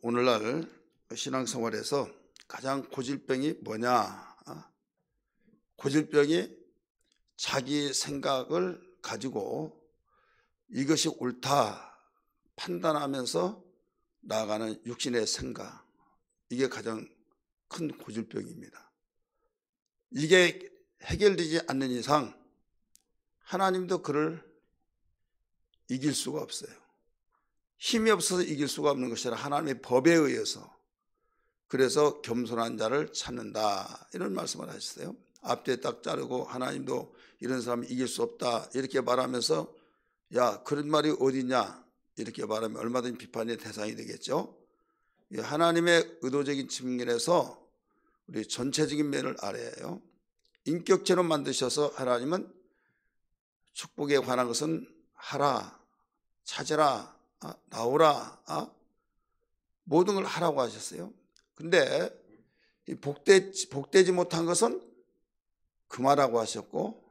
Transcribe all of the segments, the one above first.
오늘날 신앙생활에서 가장 고질병이 뭐냐? 고질병이 자기 생각을 가지고 이것이 옳다 판단하면서 나아가는 육신의 생각, 이게 가장 큰 고질병입니다. 이게 해결되지 않는 이상 하나님도 그를 이길 수가 없어요. 힘이 없어서 이길 수가 없는 것이 아니라 하나님의 법에 의해서, 그래서 겸손한 자를 찾는다, 이런 말씀을 하셨어요. 앞뒤에 딱 자르고 하나님도 이런 사람 이길 수 없다 이렇게 말하면서, 야, 그런 말이 어디냐 이렇게 말하면 얼마든지 비판의 대상이 되겠죠. 하나님의 의도적인 측면에서 우리 전체적인 면을 알아야해요. 인격체로 만드셔서 하나님은 축복에 관한 것은 하라, 찾으라, 나오라, 모든 걸 하라고 하셨어요. 근데 복되지 못한 것은 금하라고 하셨고,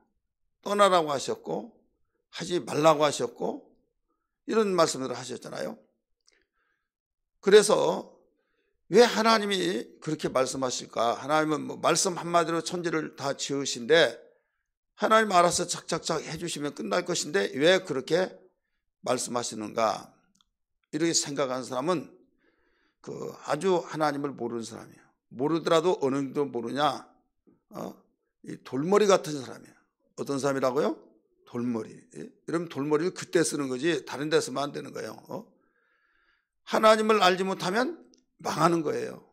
떠나라고 하셨고, 하지 말라고 하셨고, 이런 말씀들을 하셨잖아요. 그래서 왜 하나님이 그렇게 말씀하실까? 하나님은 말씀 한마디로 천지를 다 지으신데 하나님 알아서 착착착 해주시면 끝날 것인데 왜 그렇게 말씀하시는가? 이렇게 생각하는 사람은 아주 하나님을 모르는 사람이에요. 모르더라도 어느 정도 모르냐? 이 돌머리 같은 사람이에요. 어떤 사람이라고요? 돌머리. 여러분, 돌머리를 그때 쓰는 거지 다른 데 쓰면 안 되는 거예요. 하나님을 알지 못하면 망하는 거예요.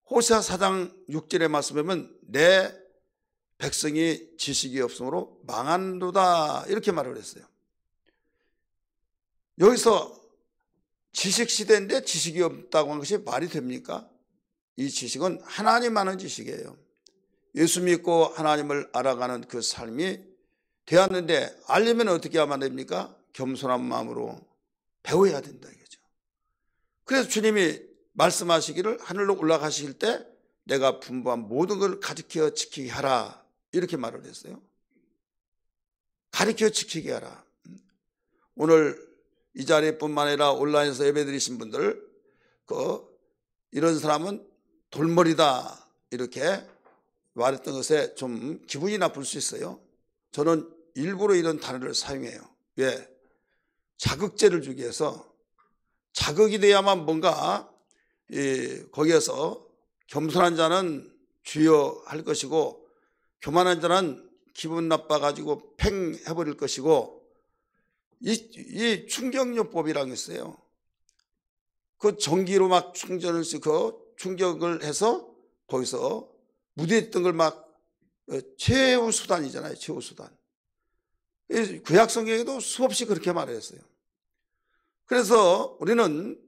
호세아 4장 6절의 말씀에 보면 내 백성이 지식이 없으므로 망한도다 이렇게 말을 했어요. 여기서 지식 시대인데 지식이 없다고 한 것이 말이 됩니까? 이 지식은 하나님 아는 지식이에요. 예수 믿고 하나님을 알아가는 그 삶이 되었는데, 알려면 어떻게 하면 됩니까? 겸손한 마음으로 배워야 된다 이거죠. 그래서 주님이 말씀하시기를 하늘로 올라가실 때 내가 분부한 모든 걸 가르쳐 지키게 하라 이렇게 말을 했어요. 가르쳐 지키게 하라. 오늘 이 자리뿐만 아니라 온라인에서 예배드리신 분들, 이런 사람은 돌머리다 이렇게 말했던 것에 좀 기분이 나쁠 수 있어요. 저는 일부러 이런 단어를 사용해요. 왜? 자극제를 주기 위해서. 자극이 돼야만 뭔가 거기에서 겸손한 자는 주여 할 것이고, 교만한 자는 기분 나빠가지고 팽 해버릴 것이고, 이 충격요법이라는 게 있어요. 그 전기로 막 충격을 해서 거기서 무대했던 걸 막 최후 수단이잖아요. 최후 수단. 구약 성경에도 수없이 그렇게 말했어요. 그래서 우리는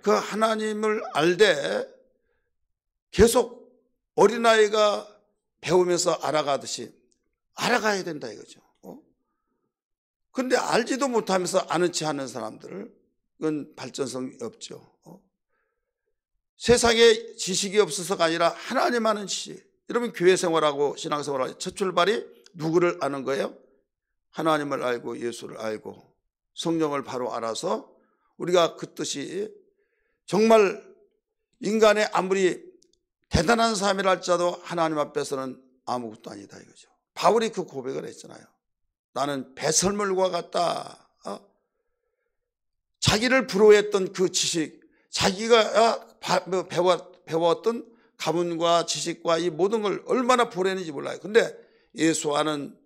그 하나님을 알되 계속 어린아이가 배우면서 알아가듯이 알아가야 된다 이거죠. 그런데 알지도 못하면서 아는 체 하는 사람들은 발전성이 없죠. 세상에 지식이 없어서가 아니라 하나님 아는 지식. 여러분, 교회 생활하고 신앙생활하고 첫 출발이 누구를 아는 거예요? 하나님을 알고 예수를 알고 성령을 바로 알아서 우리가 그 뜻이 정말 인간의 아무리 대단한 사람이라 할지라도 하나님 앞에서는 아무것도 아니다 이거죠. 바울이 그 고백을 했잖아요. 나는 배설물과 같다. 자기를 부러워했던 그 지식, 자기가 배웠던 가문과 지식과 이 모든 걸 얼마나 보냈는지 몰라요. 근데 예수 아는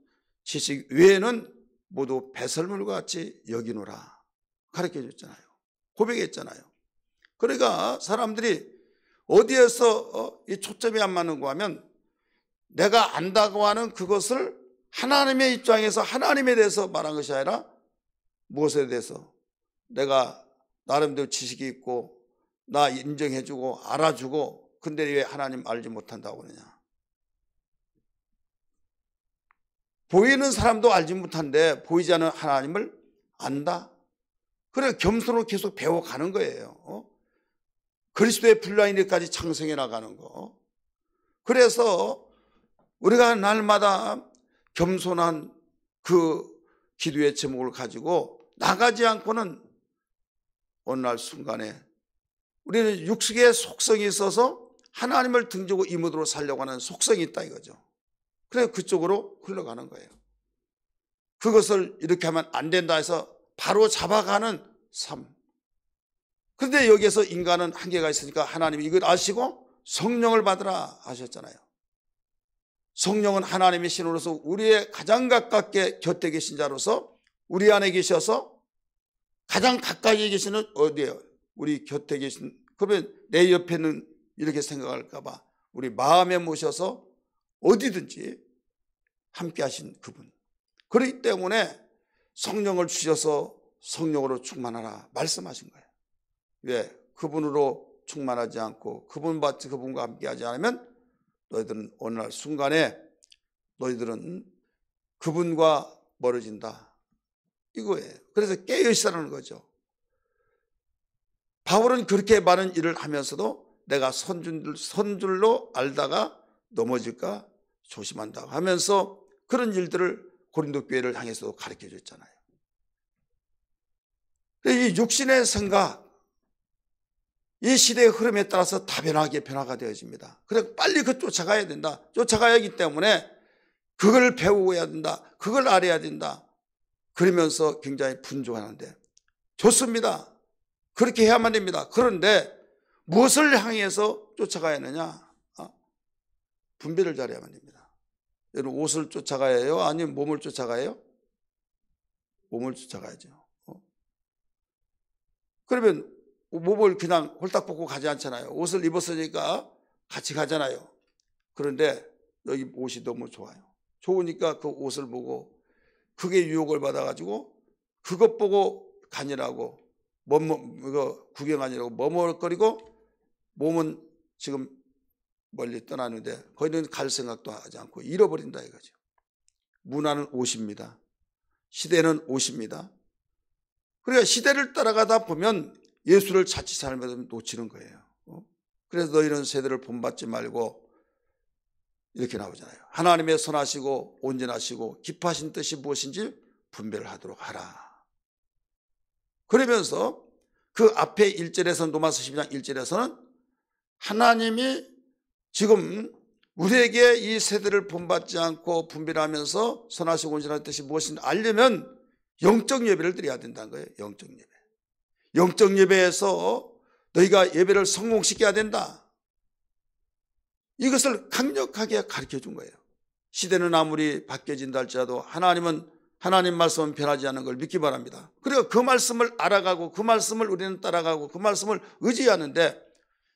지식 외에는 모두 배설물과 같이 여기노라 가르쳐 줬잖아요. 고백했잖아요. 그러니까 사람들이 어디에서 이 초점이 안 맞는가 하면, 내가 안다고 하는 그것을 하나님의 입장에서 하나님에 대해서 말한 것이 아니라 무엇에 대해서 내가 나름대로 지식이 있고 나 인정해주고 알아주고, 근데 왜 하나님 알지 못한다고 그러냐. 보이는 사람도 알지 못한데 보이지 않는 하나님을 안다. 그래 겸손으로 계속 배워가는 거예요. 그리스도의 블라인드까지 창성해 나가는 거. 그래서 우리가 날마다 겸손한 그 기도의 제목을 가지고 나가지 않고는 어느 날 순간에 우리는 육식의 속성이 있어서 하나님을 등지고 이 무드로 살려고 하는 속성이 있다 이거죠. 그래서 그쪽으로 흘러가는 거예요. 그것을 이렇게 하면 안 된다 해서 바로 잡아가는 삶. 그런데 여기에서 인간은 한계가 있으니까 하나님이 이걸 아시고 성령을 받으라 하셨잖아요. 성령은 하나님의 신으로서 우리의 가장 가깝게 곁에 계신 자로서 우리 안에 계셔서 가장 가까이 계시는 어디예요? 우리 곁에 계신, 그러면 내 옆에는 이렇게 생각할까 봐 우리 마음에 모셔서 어디든지 함께 하신 그분. 그렇기 때문에 성령을 주셔서 성령으로 충만하라 말씀하신 거예요. 왜? 그분으로 충만하지 않고 그분과 함께 하지 않으면 너희들은 어느 날 순간에 너희들은 그분과 멀어진다 이거예요. 그래서 깨어있으라는 거죠. 바울은 그렇게 많은 일을 하면서도 내가 선줄로 알다가 넘어질까 조심한다고 하면서 그런 일들을 고린도 교회를 향해서도 가르쳐 줬잖아요. 이 육신의 생각, 이 시대의 흐름에 따라서 다변하게 변화가 되어집니다. 그래서 빨리 그 쫓아가야 된다. 쫓아가야 하기 때문에 그걸 배워야 된다. 그걸 알아야 된다. 그러면서 굉장히 분주하는데 좋습니다. 그렇게 해야만 됩니다. 그런데 무엇을 향해서 쫓아가야 하느냐? 분별을 잘해야만 됩니다. 여러분 옷을 쫓아가야 해요? 아니면 몸을 쫓아가야 해요? 몸을 쫓아가야죠. 그러면 몸을 그냥 홀딱 벗고 가지 않잖아요. 옷을 입었으니까 같이 가잖아요. 그런데 여기 옷이 너무 좋아요. 좋으니까 그 옷을 보고 그게 유혹을 받아가지고 그것 보고 가니라고 구경하니라고 머뭇거리고 몸은 지금 멀리 떠나는데 거기는 갈 생각도 하지 않고 잃어버린다 이거죠. 문화는 옷입니다. 시대는 옷입니다. 그러니까 시대를 따라가다 보면 예수를 자칫 잘못하면 놓치는 거예요. 그래서 너희는 세대를 본받지 말고 이렇게 나오잖아요. 하나님의 선하시고 온전하시고 기뻐하신 뜻이 무엇인지 분별을 하도록 하라. 그러면서 그 앞에 1절에서 로마서 12장 1절에서는 하나님이 지금 우리에게 이 세대를 본받지 않고 분별하면서 선하시고 온전한 뜻이 무엇인지 알려면 영적 예배를 드려야 된다는 거예요. 영적 예배. 영적 예배에서 너희가 예배를 성공시켜야 된다. 이것을 강력하게 가르쳐 준 거예요. 시대는 아무리 바뀌어진다 할지라도 하나님 말씀은 변하지 않는 걸 믿기 바랍니다. 그리고 그 말씀을 알아가고 그 말씀을 우리는 따라가고 그 말씀을 의지하는데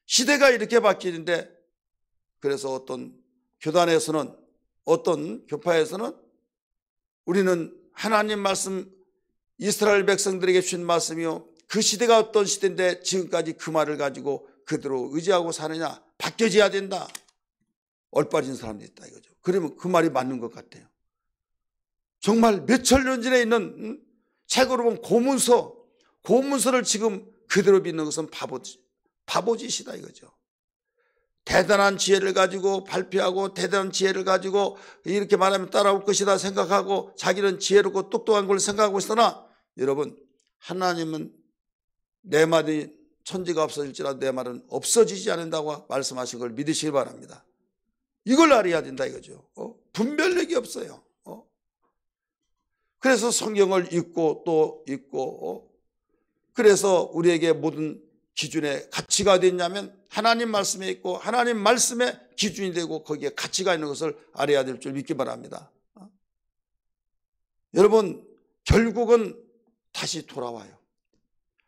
시대가 이렇게 바뀌는데 그래서 어떤 교단에서는 어떤 교파에서는 우리는 하나님 말씀 이스라엘 백성들에게 주신 말씀이요 그 시대가 어떤 시대인데 지금까지 그 말을 가지고 그대로 의지하고 사느냐 바뀌어져야 된다. 얼빠진 사람들이 있다 이거죠. 그러면 그 말이 맞는 것 같아요. 정말 몇천 년 전에 있는 책으로 본 고문서를 지금 그대로 믿는 것은 바보짓이다 이거죠. 대단한 지혜를 가지고 발표하고 대단한 지혜를 가지고 이렇게 말하면 따라올 것이다 생각하고 자기는 지혜롭고 똑똑한 걸 생각하고 있으나 여러분 하나님은 내 말이 천지가 없어질지라도 내 말은 없어지지 않는다고 말씀하신 걸 믿으시기 바랍니다. 이걸 알아야 된다 이거죠. 분별력이 없어요. 그래서 성경을 읽고 또 읽고 그래서 우리에게 모든 기준의 가치가 됐냐면 하나님 말씀에 있고 하나님 말씀에 기준이 되고 거기에 가치가 있는 것을 알아야 될 줄 믿기 바랍니다. 여러분 결국은 다시 돌아와요.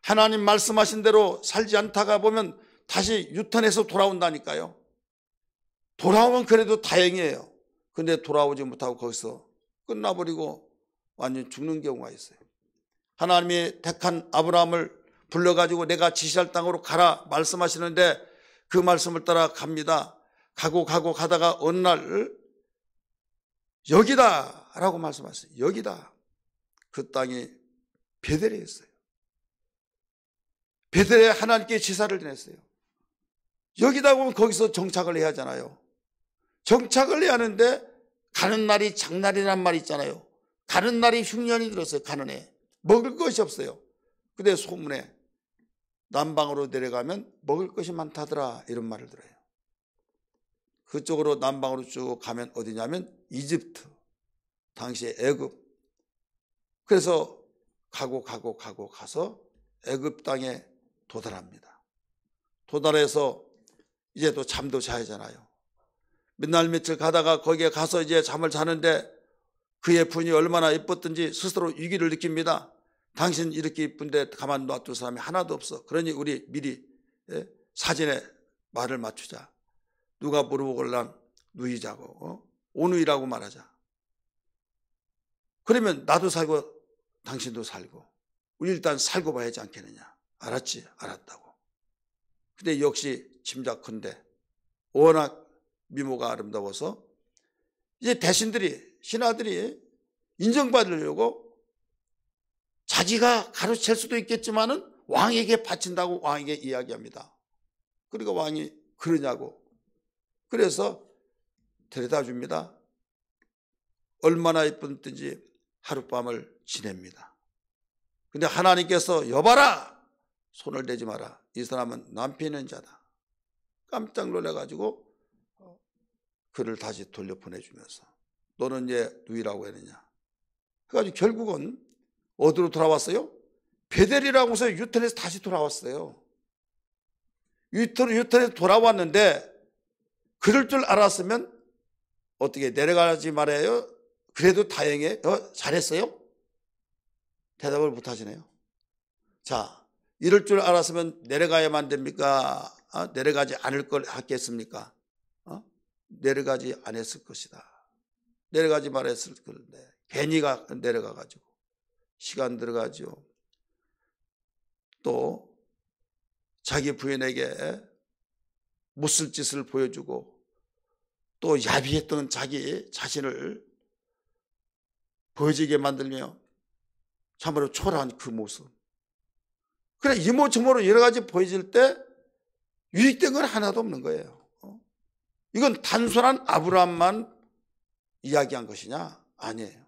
하나님 말씀하신 대로 살지 않다가 보면 다시 유턴해서 돌아온다니까요. 돌아오면 그래도 다행이에요. 근데 돌아오지 못하고 거기서 끝나버리고 완전히 죽는 경우가 있어요. 하나님이 택한 아브라함을 불러가지고 내가 지시할 땅으로 가라 말씀하시는데 그 말씀을 따라 갑니다. 가고 가다가 어느 날 여기다 라고 말씀하셨어요. 여기다. 그 땅이 베델이었어요. 베델에 하나님께 제사를 지냈어요. 여기다 보면 거기서 정착을 해야 하잖아요. 정착을 해야 하는데 가는 날이 장날이란 말이 있잖아요. 가는 날이 흉년이 들었어요. 가는 해. 먹을 것이 없어요. 근데 소문에 남방으로 내려가면 먹을 것이 많다더라 이런 말을 들어요. 그쪽으로 남방으로 쭉 가면 어디냐면 이집트, 당시에 애굽. 그래서 가서 애굽 땅에 도달합니다. 도달해서 이제 또 잠도 자야 하잖아요. 몇 날 며칠 가다가 거기에 가서 이제 잠을 자는데 그의 분이 얼마나 예뻤든지 스스로 위기를 느낍니다. 당신 이렇게 이쁜데 가만 놔둘 사람이 하나도 없어. 그러니 우리 미리 사진에 말을 맞추자. 누가 물어보걸랑 누이자고 오누이라고 말하자. 그러면 나도 살고 당신도 살고 우리 일단 살고 봐야지 않겠느냐. 알았지? 알았다고. 근데 역시 짐작컨대 워낙 미모가 아름다워서 이제 대신들이 신하들이 인정받으려고 자기가 가로챌 수도 있겠지만은 왕에게 바친다고 왕에게 이야기합니다. 그러니까 왕이 그러냐고. 그래서 데려다 줍니다. 얼마나 예쁜지 하룻밤을 지냅니다. 근데 하나님께서 여봐라! 손을 대지 마라. 이 사람은 남편인 자다. 깜짝 놀라가지고 그를 다시 돌려보내주면서 너는 얘 누이라고 했느냐. 그래가지고 결국은 어디로 돌아왔어요? 베델이라고 해서 유턴해서 다시 돌아왔어요. 유턴해서 돌아왔는데 그럴 줄 알았으면 어떻게 내려가지 말아요? 그래도 다행해. 잘했어요? 대답을 못 하시네요. 자, 이럴 줄 알았으면 내려가야만 됩니까? 내려가지 않을 걸 하겠습니까? 내려가지 않았을 것이다. 내려가지 말았을 건데 괜히 내려가가지고 시간 들어가죠. 또 자기 부인에게 못쓸 짓을 보여주고 또 야비했던 자기 자신을 보여지게 만들며 참으로 초라한 그 모습. 그래 이모저모로 여러 가지 보여질 때 유익된 건 하나도 없는 거예요. 이건 단순한 아브라함만 이야기한 것이냐? 아니에요.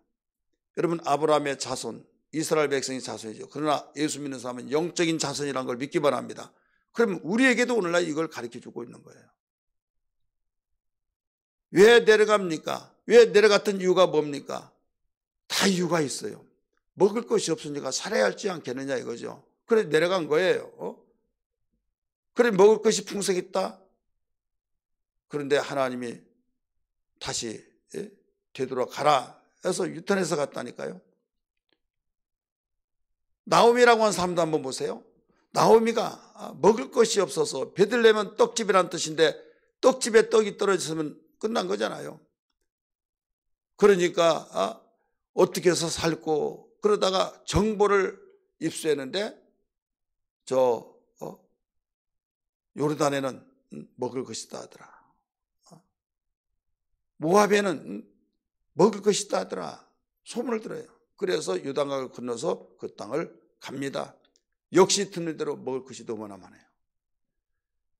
여러분 아브라함의 자손, 이스라엘 백성의 자손이죠. 그러나 예수 믿는 사람은 영적인 자손이라는 걸 믿기 바랍니다. 그러면 우리에게도 오늘날 이걸 가르쳐주고 있는 거예요. 왜 내려갑니까? 왜 내려갔던 이유가 뭡니까? 다 이유가 있어요. 먹을 것이 없으니까 살아야 할지 않겠느냐 이거죠. 그래 내려간 거예요. 그래 먹을 것이 풍성했다. 그런데 하나님이 다시 되돌아가라 해서 유턴해서 갔다니까요. 나오미라고 하는 사람도 한번 보세요. 나오미가 먹을 것이 없어서 베들레헴은 떡집이라는 뜻인데 떡집에 떡이 떨어졌으면 끝난 거잖아요. 그러니까 어떻게 해서 살고 그러다가 정보를 입수했는데 요르단에는 먹을 것이다 하더라. 모압에는 먹을 것이다 하더라. 소문을 들어요. 그래서 요단강을 건너서 그 땅을 갑니다. 역시 듣는 대로 먹을 것이 너무나 많아요.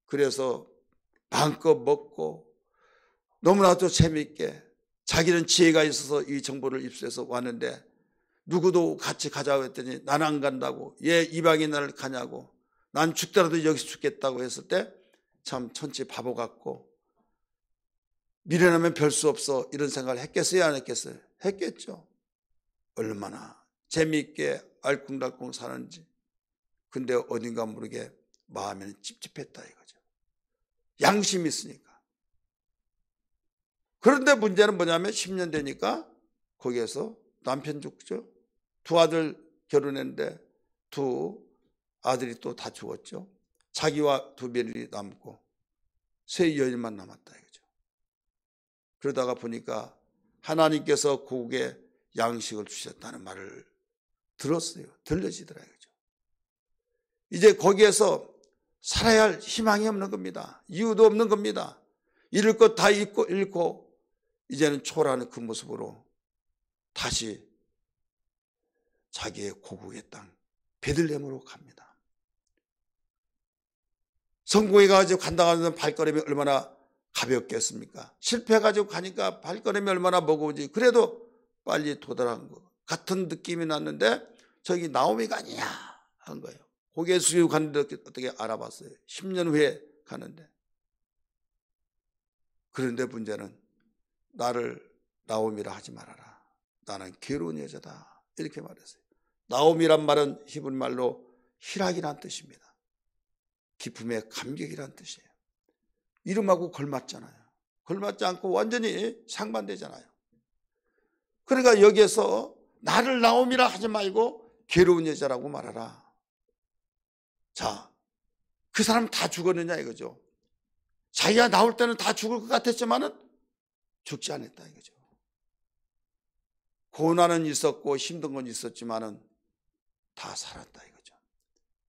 그래서 마음껏 먹고 너무나도 재미있게 자기는 지혜가 있어서 이 정보를 입수해서 왔는데 누구도 같이 가자고 했더니 나는 안 간다고. 얘 이방인 나를 가냐고. 난 죽더라도 여기서 죽겠다고 했을 때 참 천치 바보 같고 미련하면 별 수 없어 이런 생각을 했겠어요 안 했겠어요? 했겠죠. 얼마나 재미있게 알콩달콩 사는지. 근데 어딘가 모르게 마음에는 찝찝했다 이거죠. 양심이 있으니까. 그런데 문제는 뭐냐면 10년 되니까 거기에서 남편 죽죠. 두 아들 결혼했는데 두 아들이 또 다 죽었죠. 자기와 두 며느리 남고 세 여인만 남았다 이거죠. 그러다가 보니까 하나님께서 고국에 양식을 주셨다는 말을 들었어요. 들려지더라 이거죠. 이제 거기에서 살아야 할 희망이 없는 겁니다. 이유도 없는 겁니다. 잃을 것 다 잃고 이제는 초라한 그 모습으로 다시 자기의 고국의 땅 베들레헴으로 갑니다. 성공해가지고 간다는 발걸음이 얼마나 가볍겠습니까? 실패해가지고 가니까 발걸음이 얼마나 무거운지. 그래도 빨리 도달한 것 같은 느낌이 났는데 저기 나오미가 아니냐 한 거예요. 고개 숙이고 갔는데 어떻게 알아봤어요? 10년 후에 가는데. 그런데 문제는 나를 나오미라 하지 말아라. 나는 괴로운 여자다. 이렇게 말했어요. 나오미란 말은 히브리 말로 희락이란 뜻입니다. 기쁨의 감격이란 뜻이에요. 이름하고 걸맞잖아요. 걸맞지 않고 완전히 상반되잖아요. 그러니까 여기에서 나를 나오미라 하지 말고 괴로운 여자라고 말하라. 자, 그 사람 다 죽었느냐 이거죠. 자기가 나올 때는 다 죽을 것 같았지만은 죽지 않았다 이거죠. 고난은 있었고 힘든 건 있었지만은 다 살았다 이거죠.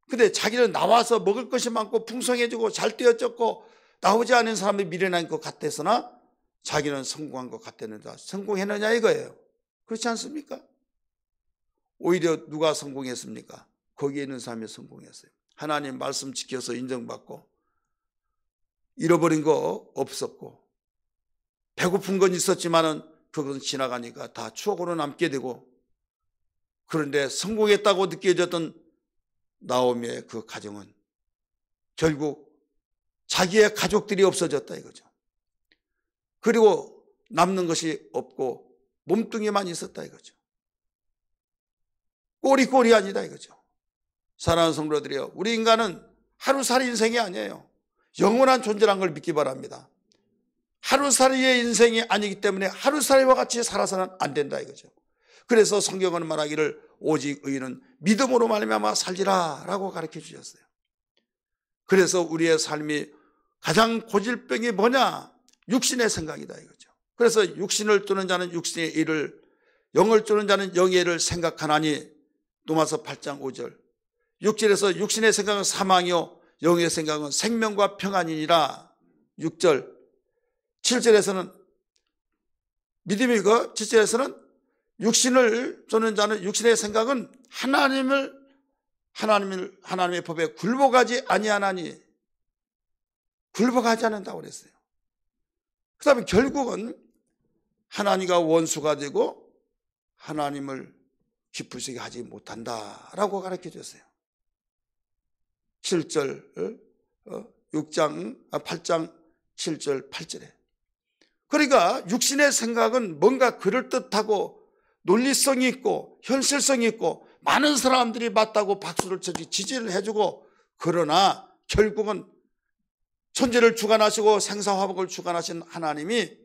근데 자기는 나와서 먹을 것이 많고 풍성해지고 잘 되어졌고 나오지 않은 사람이 미련한 것 같았으나 자기는 성공한 것 같았는데 성공했느냐 이거예요. 그렇지 않습니까? 오히려 누가 성공했습니까? 거기에 있는 사람이 성공했어요. 하나님 말씀 지켜서 인정받고 잃어버린 거 없었고 배고픈 건 있었지만은 그건 지나가니까 다 추억으로 남게 되고 그런데 성공했다고 느껴졌던 나오미의 그 가정은 결국 자기의 가족들이 없어졌다 이거죠. 그리고 남는 것이 없고 몸뚱이만 있었다 이거죠. 꼬리꼬리 아니다 이거죠. 사랑하는 성도들이여, 우리 인간은 하루살이 인생이 아니에요. 영원한 존재라는 걸 믿기 바랍니다. 하루살이의 인생이 아니기 때문에 하루살이와 같이 살아서는 안 된다 이거죠. 그래서 성경은 말하기를 오직 의인은 믿음으로 말미암아 살리라 라고 가르쳐 주셨어요. 그래서 우리의 삶이 가장 고질병이 뭐냐? 육신의 생각이다 이거죠. 그래서 육신을 쫓는 자는 육신의 일을, 영을 쫓는 자는 영의 일을 생각하나니, 로마서 8장 5절. 육절에서 육신의 생각은 사망이요 영의 생각은 생명과 평안이니라. 6절. 7절에서는 믿음이고 7절에서는 육신을 쫓는 자는 육신의 생각은 하나님의 법에 굴복하지 아니하나니, 굴복하지 않는다고 그랬어요. 그 다음에 결국은 하나님과 원수가 되고 하나님을 기쁘시게 하지 못한다라고 가르쳐 줬어요. 7절, 8장 7절 8절에. 그러니까 육신의 생각은 뭔가 그럴듯하고 논리성이 있고 현실성이 있고 많은 사람들이 맞다고 박수를 쳐주고 지지를 해주고, 그러나 결국은 천지를 주관하시고 생사화복을 주관하신 하나님이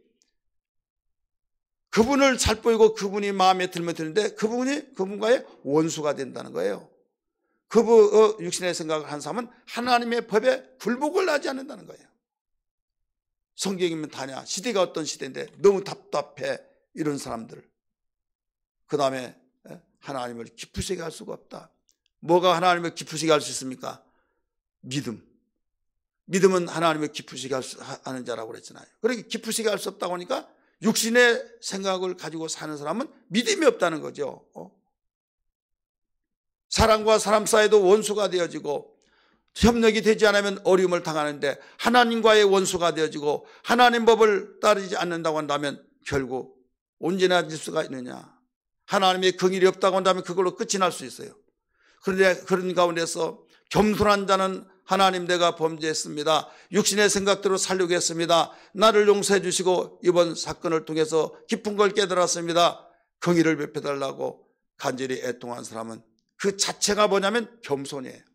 그분을 잘 보이고 그분이 마음에 들면 되는데 그분과의 원수가 된다는 거예요. 육신의 생각을 한 사람은 하나님의 법에 굴복을 하지 않는다는 거예요. 성경이면 다냐, 시대가 어떤 시대인데 너무 답답해 이런 사람들. 그 다음에 하나님을 기쁘시게 할 수가 없다. 뭐가 하나님을 기쁘시게 할 수 있습니까? 믿음은 하나님을 기쁘시게 하는 자라고 그랬잖아요. 그렇게 기쁘시게 할 수 없다고 하니까 육신의 생각을 가지고 사는 사람은 믿음이 없다는 거죠. 사람과 사람 사이도 원수가 되어지고 협력이 되지 않으면 어려움을 당하는데, 하나님과의 원수가 되어지고 하나님 법을 따르지 않는다고 한다면 결국 언제나 질 수가 있느냐. 하나님의 긍휼이 없다고 한다면 그걸로 끝이 날 수 있어요. 그런데 그런 가운데서 겸손한 자는 하나님, 내가 범죄했습니다. 육신의 생각대로 살려고 했습니다. 나를 용서해 주시고 이번 사건을 통해서 깊은 걸 깨달았습니다. 긍휼을 베풀어달라고 간절히 애통한 사람은 그 자체가 뭐냐면 겸손이에요.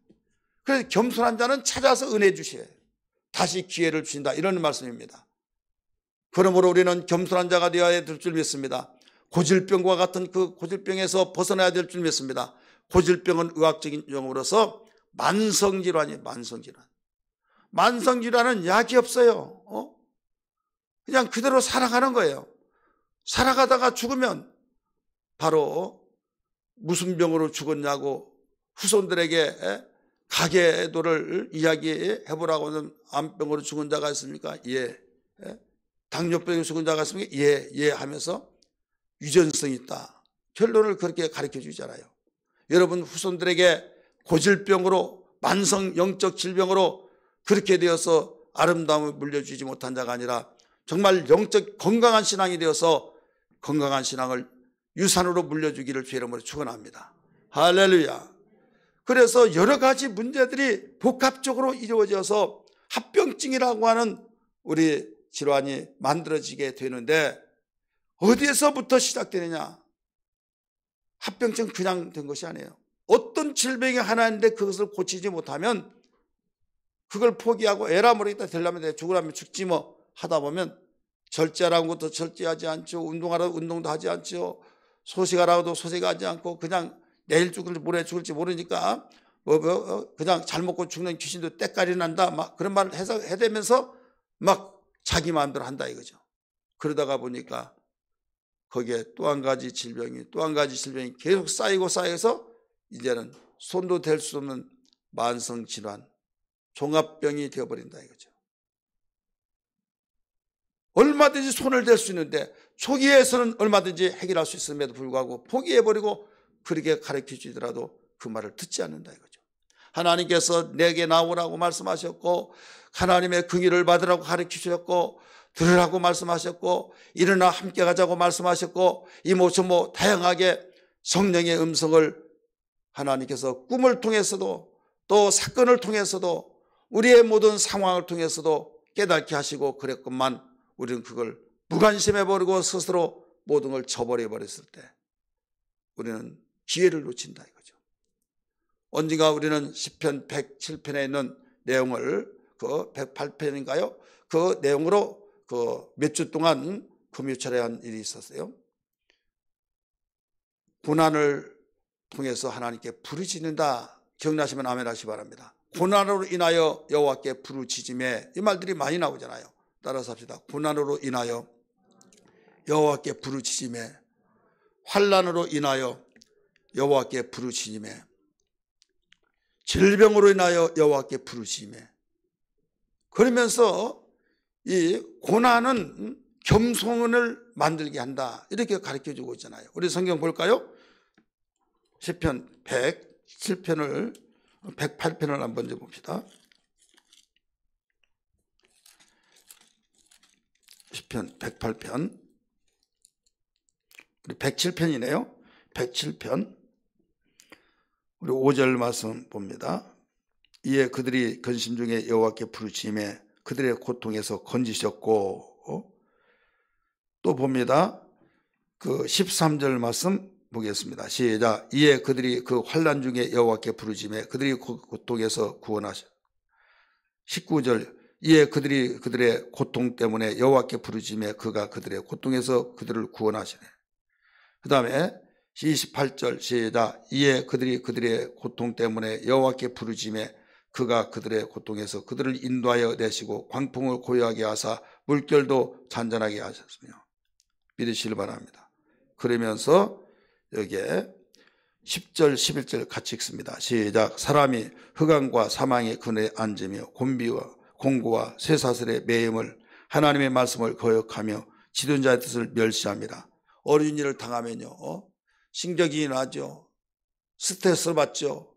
그래서 겸손한 자는 찾아서 은혜 주시에요. 다시 기회를 주신다, 이런 말씀입니다. 그러므로 우리는 겸손한 자가 되어야 될 줄 믿습니다. 고질병과 같은 그 고질병에서 벗어나야 될 줄 믿습니다. 고질병은 의학적인 용어로서 만성질환이에요. 만성질환은 약이 없어요. 그냥 그대로 살아가는 거예요. 살아가다가 죽으면 바로 무슨 병으로 죽었냐고 후손들에게 가계도를 이야기해보라고 하는, 암병으로 죽은 자가 있습니까? 예. 당뇨병으로 죽은 자가 있습니까? 예 하면서 유전성이 있다. 결론을 그렇게 가르쳐 주잖아요. 여러분 후손들에게 고질병으로, 만성 영적 질병으로 그렇게 되어서 아름다움을 물려주지 못한 자가 아니라 정말 영적 건강한 신앙이 되어서 건강한 신앙을 유산으로 물려주기를 주의 이름으로 축원합니다. 할렐루야. 그래서 여러 가지 문제들이 복합적으로 이루어져서 합병증이라고 하는 우리 질환이 만들어지게 되는데, 어디에서부터 시작되느냐? 합병증 그냥 된 것이 아니에요. 어떤 질병이 하나 있는데 그것을 고치지 못하면 그걸 포기하고 에라 모르겠다, 되려면 돼, 죽으라면 죽지 뭐 하다 보면 절제하라는 것도 절제하지 않죠. 운동하라고 운동도 하지 않죠. 소식하라고도 소식하지 않고 그냥 내일 죽을지 모레 죽을지 모르니까 그냥 잘 먹고 죽는 귀신도 때깔이 난다, 막 그런 말을 해대면서 막 자기 마음대로 한다 이거죠. 그러다가 보니까 거기에 또 한 가지 질병이 계속 쌓여서 이제는 손도 댈 수 없는 만성질환, 종합병이 되어버린다 이거죠. 얼마든지 손을 댈 수 있는데 초기에서는 얼마든지 해결할 수 있음에도 불구하고 포기해버리고 그렇게 가르쳐주더라도 그 말을 듣지 않는다 이거죠. 하나님께서 내게 나오라고 말씀하셨고, 하나님의 긍휼을 받으라고 가르치셨고, 들으라고 말씀하셨고, 일어나 함께 가자고 말씀하셨고, 이모저모 다양하게 성령의 음성을 하나님께서 꿈을 통해서도 또 사건을 통해서도 우리의 모든 상황을 통해서도 깨닫게 하시고 그랬건만, 우리는 그걸 무관심해버리고 스스로 모든 걸 저버려버렸을 때 우리는 기회를 놓친다 이거죠. 언젠가 우리는 시편 107편에 있는 내용을, 그 108편인가요? 그 내용으로 그 몇 주 동안 금요철에 일이 있었어요. 고난을 통해서 하나님께 부르짖는다. 기억나시면 아멘 하시기 바랍니다. 고난으로 인하여 여호와께 부르짖음에, 이 말들이 많이 나오잖아요. 따라서 합시다. 고난으로 인하여 여호와께 부르짖음에, 환난으로 인하여 여호와께 부르짖음에, 질병으로 인하여 여호와께 부르짖음에. 그러면서 이 고난은 겸손을 만들게 한다, 이렇게 가르쳐주고 있잖아요. 우리 성경 볼까요? 시편 107편을 108편을 한번 봅시다. 시편 108편, 우리 107편이네요. 107편 우리 5절 말씀 봅니다. 이에 그들이 근심 중에 여호와께 부르짖음에 그들의 고통에서 건지셨고, 또 봅니다. 그 13절 말씀 보겠습니다. 시작. 이에 그들이 그 환난 중에 여호와께 부르짖음에 그들이 고통에서 구원하셨. 19절. 이에 그들이 그들의 고통 때문에 여호와께 부르짖음에 그가 그들의 고통에서 그들을 구원하시네. 그 다음에 28절 시작. 이에 그들이 그들의 고통 때문에 여호와께 부르짖음에 그가 그들의 고통에서 그들을 인도하여 내시고 광풍을 고요하게 하사 물결도 잔잔하게 하셨으며. 믿으시길 바랍니다. 그러면서 여기에 10절 11절 같이 읽습니다. 시작. 사람이 흑암과 사망의 그늘에 앉으며 곤비와 공고와 쇠사슬의 매임을, 하나님의 말씀을 거역하며 지도자의 뜻을 멸시합니다. 어려운 일을 당하면요, 신경이 나죠. 스트레스를 받죠.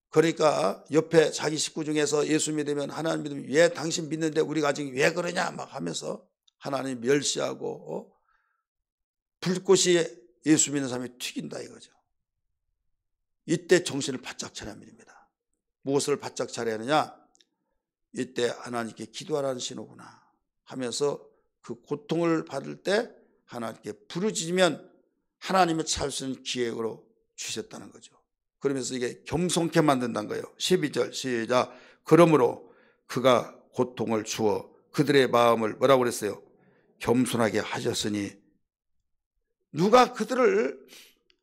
그러니까 옆에 자기 식구 중에서 예수 믿으면, 하나님 믿으면 왜 당신 믿는데 우리 가정이 왜 그러냐 막 하면서 하나님 멸시하고 불꽃이 예수 믿는 사람이 튀긴다 이거죠. 이때 정신을 바짝 차려야 합니다. 무엇을 바짝 차려야 하느냐? 이때 하나님께 기도하라는 신호구나 하면서 그 고통을 받을 때 하나님께 부르짖으면 하나님을 찾을 수 있는 기회로 주셨다는 거죠. 그러면서 이게 겸손케 만든다는 거예요. 12절 시작. 그러므로 그가 고통을 주어 그들의 마음을 뭐라고 그랬어요? 겸손하게 하셨으니. 누가 그들을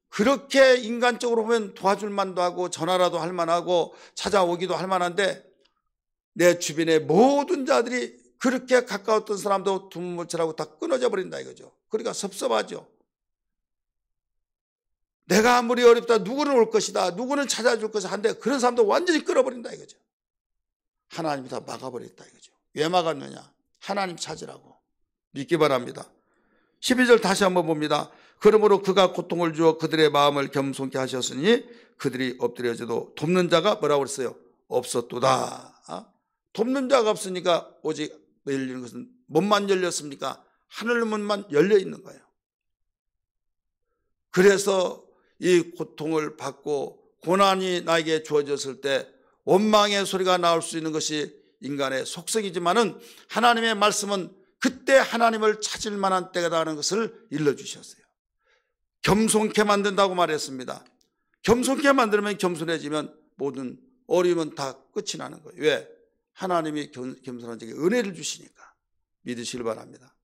그렇게 인간적으로 보면 도와줄 만도 하고 전화라도 할 만하고 찾아오기도 할 만한데, 내 주변의 모든 자들이 그렇게 가까웠던 사람도 두문물처라고 다 끊어져 버린다 이거죠. 그러니까 섭섭하죠. 내가 아무리 어렵다, 누구는 올 것이다, 누구는 찾아줄 것이다 한데 그런 사람도 완전히 끊어버린다 이거죠. 하나님이 다 막아버렸다 이거죠. 왜 막았느냐? 하나님 찾으라고. 믿기 바랍니다. 12절 다시 한번 봅니다. 그러므로 그가 고통을 주어 그들의 마음을 겸손케 하셨으니 그들이 엎드려져도 돕는 자가 뭐라고 그랬어요? 없었도다. 돕는 자가 없으니까 오직 열리는 것은 문만 열렸습니까? 하늘 문만 열려 있는 거예요. 그래서 이 고통을 받고 고난이 나에게 주어졌을 때 원망의 소리가 나올 수 있는 것이 인간의 속성이지만은 하나님의 말씀은 그때 하나님을 찾을 만한 때가 라는 것을 일러주셨어요. 겸손케 만든다고 말했습니다. 겸손케 만들면 겸손해지면 모든 어려움은 다 끝이 나는 거예요. 왜? 하나님이 겸손한 자에게 은혜를 주시니까 믿으시길 바랍니다.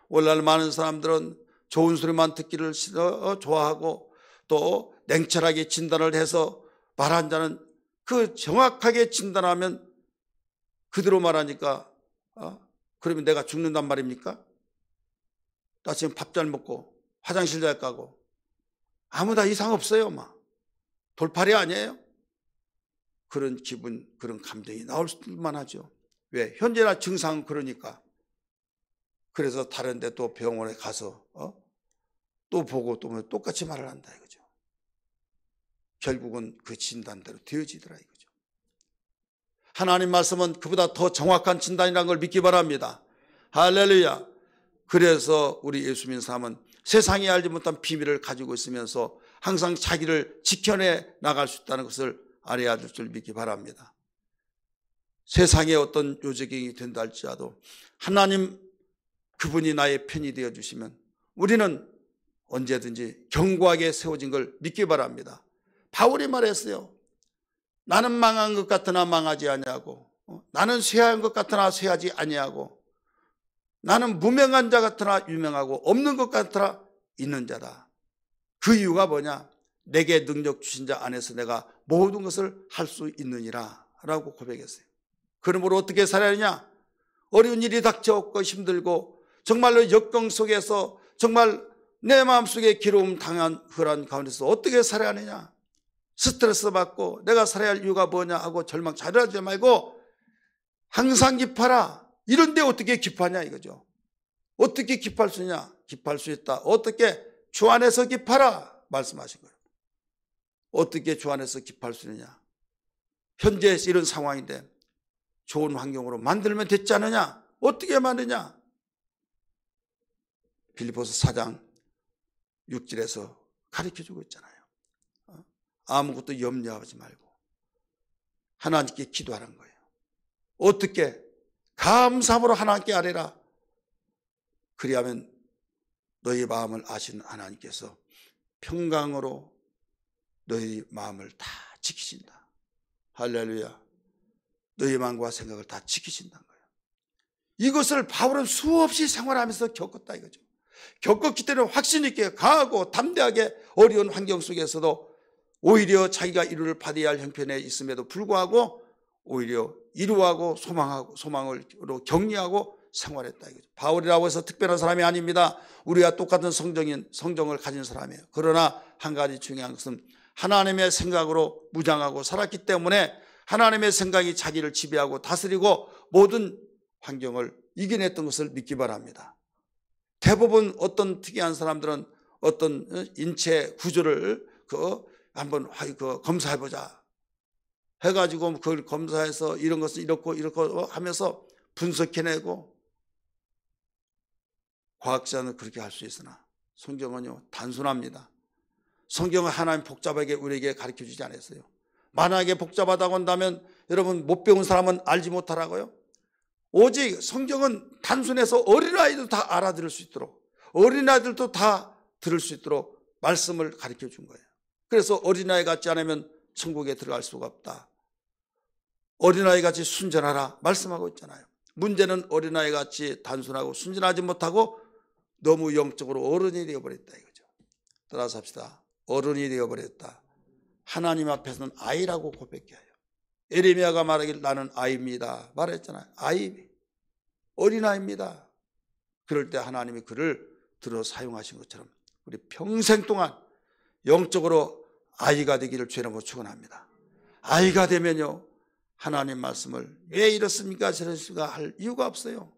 오늘날 많은 사람들은 좋은 소리만 듣기를 좋아하고 또 냉철하게 진단을 해서 말한 자는 그 정확하게 진단하면 그대로 말하니까 그러면 내가 죽는단 말입니까? 나 지금 밥 잘 먹고 화장실 잘 가고 아무 다 이상 없어요. 돌팔이 아니에요? 그런 기분, 그런 감정이 나올 수만 하죠. 왜? 현재나 증상은 그러니까. 그래서 다른 데 또 병원에 가서 또 보고 또 똑같이 말을 한다 이거죠. 결국은 그 진단대로 되어지더라 이거죠. 하나님 말씀은 그보다 더 정확한 진단이라는 걸 믿기 바랍니다. 할렐루야. 그래서 우리 예수 믿는 사람은 세상이 알지 못한 비밀을 가지고 있으면서 항상 자기를 지켜내 나갈 수 있다는 것을 알아야 될 줄 믿기 바랍니다. 세상에 어떤 요적이 된다 할지라도 하나님 그분이 나의 편이 되어 주시면 우리는 언제든지 견고하게 세워진 걸 믿기 바랍니다. 바울이 말했어요. 나는 망한 것 같으나 망하지 아니하고 나는 쇠한 것 같으나 쇠하지 아니하고 나는 무명한 자 같으나 유명하고 없는 것 같으나 있는 자다. 그 이유가 뭐냐? 내게 능력 주신 자 안에서 내가 모든 것을 할 수 있느니라 라고 고백했어요. 그러므로 어떻게 살아야 하느냐? 어려운 일이 닥쳐오고 힘들고 정말로 역경 속에서 정말 내 마음속에 괴로움 당한 그런 가운데서 어떻게 살아야 하느냐? 스트레스 받고 내가 살아야 할 이유가 뭐냐 하고 절망 자료하지 말고 항상 기뻐하라. 이런데 어떻게 기뻐하냐 이거죠. 어떻게 기뻐할 수 있냐? 기뻐할 수 있다. 어떻게? 주 안에서 기뻐하라 말씀하신 거예요. 어떻게 주 안에서 기뻐할 수 있느냐? 현재 이런 상황인데 좋은 환경으로 만들면 됐지 않느냐? 어떻게 만드냐? 빌립보서 4장 6절에서 가르쳐주고 있잖아요. 아무것도 염려하지 말고 하나님께 기도하라는 거예요. 어떻게? 감사함으로 하나님께 아뢰라. 그리하면 너희 마음을 아시는 하나님께서 평강으로 너희 마음을 다 지키신다. 할렐루야. 너희 마음과 생각을 다 지키신다는 거예요. 이것을 바울은 수없이 생활하면서 겪었다 이거죠. 겪었기 때문에 확신 있게 강하고 담대하게 어려운 환경 속에서도 오히려 자기가 이루를 받아야 할 형편에 있음에도 불구하고 오히려 이루하고 소망으로 격려하고 생활했다 이거죠. 바울이라고 해서 특별한 사람이 아닙니다. 우리와 똑같은 성정을 가진 사람이에요. 그러나 한 가지 중요한 것은 하나님의 생각으로 무장하고 살았기 때문에 하나님의 생각이 자기를 지배하고 다스리고 모든 환경을 이겨냈던 것을 믿기 바랍니다. 대부분 어떤 특이한 사람들은 어떤 인체 구조를 한번 검사해보자 해가지고 그걸 검사해서 이런 것은 이렇고 하면서 분석해내고 과학자는 그렇게 할 수 있으나 성경은요 단순합니다. 성경은 하나님 복잡하게 우리에게 가르쳐주지 않았어요. 만약에 복잡하다고 한다면 여러분 못 배운 사람은 알지 못하라고요. 오직 성경은 단순해서 어린아이도 다 알아들을 수 있도록 어린아이들도 다 들을 수 있도록 말씀을 가르쳐준 거예요. 그래서 어린아이 같지 않으면 천국에 들어갈 수가 없다. 어린아이 같이 순전하라 말씀하고 있잖아요. 문제는 어린아이 같이 단순하고 순전하지 못하고 너무 영적으로 어른이 되어버렸다 이거죠. 따라서 합시다. 어른이 되어버렸다. 하나님 앞에서는 아이라고 고백해야 해요. 에레미야가 말하길 나는 아이입니다 말했잖아요. 아이, 어린아이입니다. 그럴 때 하나님이 그를 들어 사용하신 것처럼 우리 평생 동안 영적으로 아이가 되기를 주님으로 축원합니다. 아이가 되면요 하나님 말씀을 왜 이렇습니까 저렇습니까 할 이유가 없어요.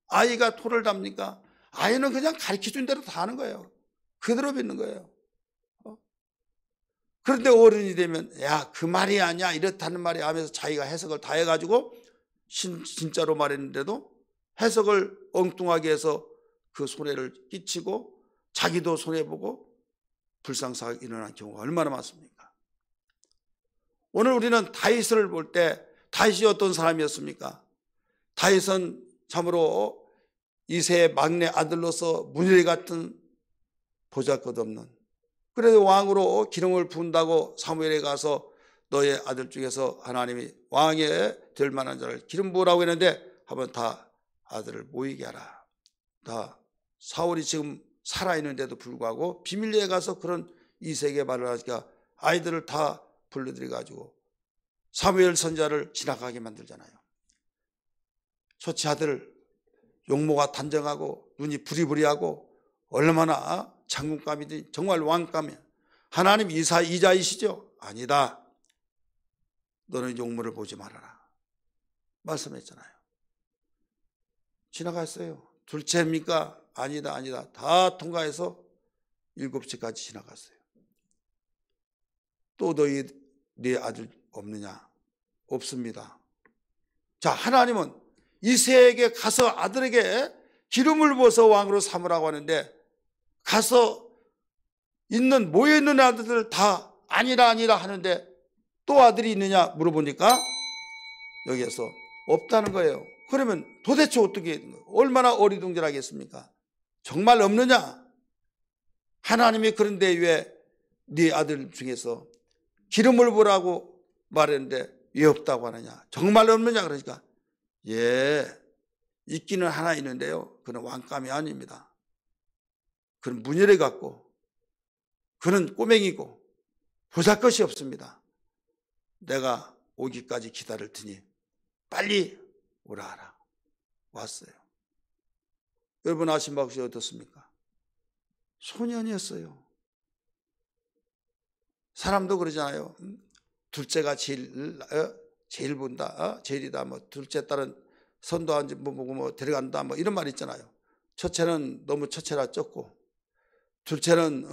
아이가 토를 답니까? 아이는 그냥 가르쳐준 대로 다 하는 거예요. 그대로 믿는 거예요. 그런데 어른이 되면 야 그 말이 아니야 이렇다는 말이 하면서 자기가 해석을 다 해가지고 진짜로 말했는데도 해석을 엉뚱하게 해서 그 손해를 끼치고 자기도 손해보고 불상사가 일어난 경우가 얼마나 많습니까? 오늘 우리는 다윗을 볼 때 다윗이 어떤 사람이었습니까? 다윗은 참으로 이새의 막내 아들로서 문일 같은 보잘것없는, 그래도 왕으로 기름을 부은다고 사무엘에 가서 너의 아들 중에서 하나님이 왕에 될 만한 자를 기름 부으라고 했는데 한번 다 아들을 모이게 하라. 다 사울이 지금 살아있는데도 불구하고 비밀리에 가서 그런 이새에게 말을 하니까 아이들을 다 불러들여가지고 사무엘 선지자를 지나가게 만들잖아요. 첫째 아들 용모가 단정하고 눈이 부리부리하고 얼마나 장군감이든 정말 왕감이야. 하나님 이자이시죠? 아니다. 너는 용모를 보지 말아라 말씀했잖아요. 지나갔어요. 둘째입니까? 아니다. 다 통과해서 7시까지 지나갔어요. 또 네 아들 없느냐? 없습니다. 자, 하나님은 이새에게 가서 아들에게 기름을 부어서 왕으로 삼으라고 하는데 가서 모여있는 아들들 다 아니라 하는데 또 아들이 있느냐 물어보니까 여기에서 없다는 거예요. 그러면 도대체 어떻게 얼마나 어리둥절하겠습니까? 정말 없느냐? 하나님이 그런데 왜 네 아들 중에서 기름을 부으라고 말했는데 왜 없다고 하느냐? 정말 없느냐? 그러니까 예, 있기는 하나 있는데요, 그는 왕감이 아닙니다. 그는 문열에 갖고 그는 꼬맹이고 보잘것이 없습니다. 내가 오기까지 기다릴 테니 빨리 오라 하라. 왔어요. 여러분 아심박씨 어떻습니까? 소년이었어요. 사람도 그러잖아요. 둘째가 제일 본다, 제일이다, 둘째 딸은 선도한지 데려간다, 이런 말 있잖아요. 첫째는 너무 첫째라 적고, 둘째는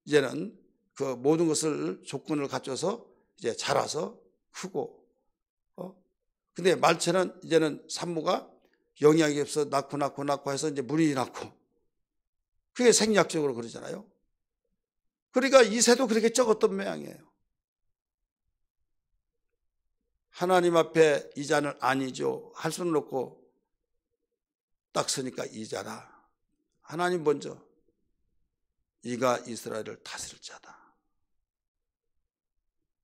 이제는 그 모든 것을 조건을 갖춰서 이제 자라서 크고, 근데 말째는 이제는 산모가 영향이 없어 낳고 해서 이제 문이 낳고, 그게 생략적으로 그러잖아요. 그러니까 이새도 그렇게 적었던 모양이에요. 하나님 앞에 이자는 아니죠 할 수는 없고 딱 서니까 이자라. 하나님 먼저 이가 이스라엘을 다스릴 자다.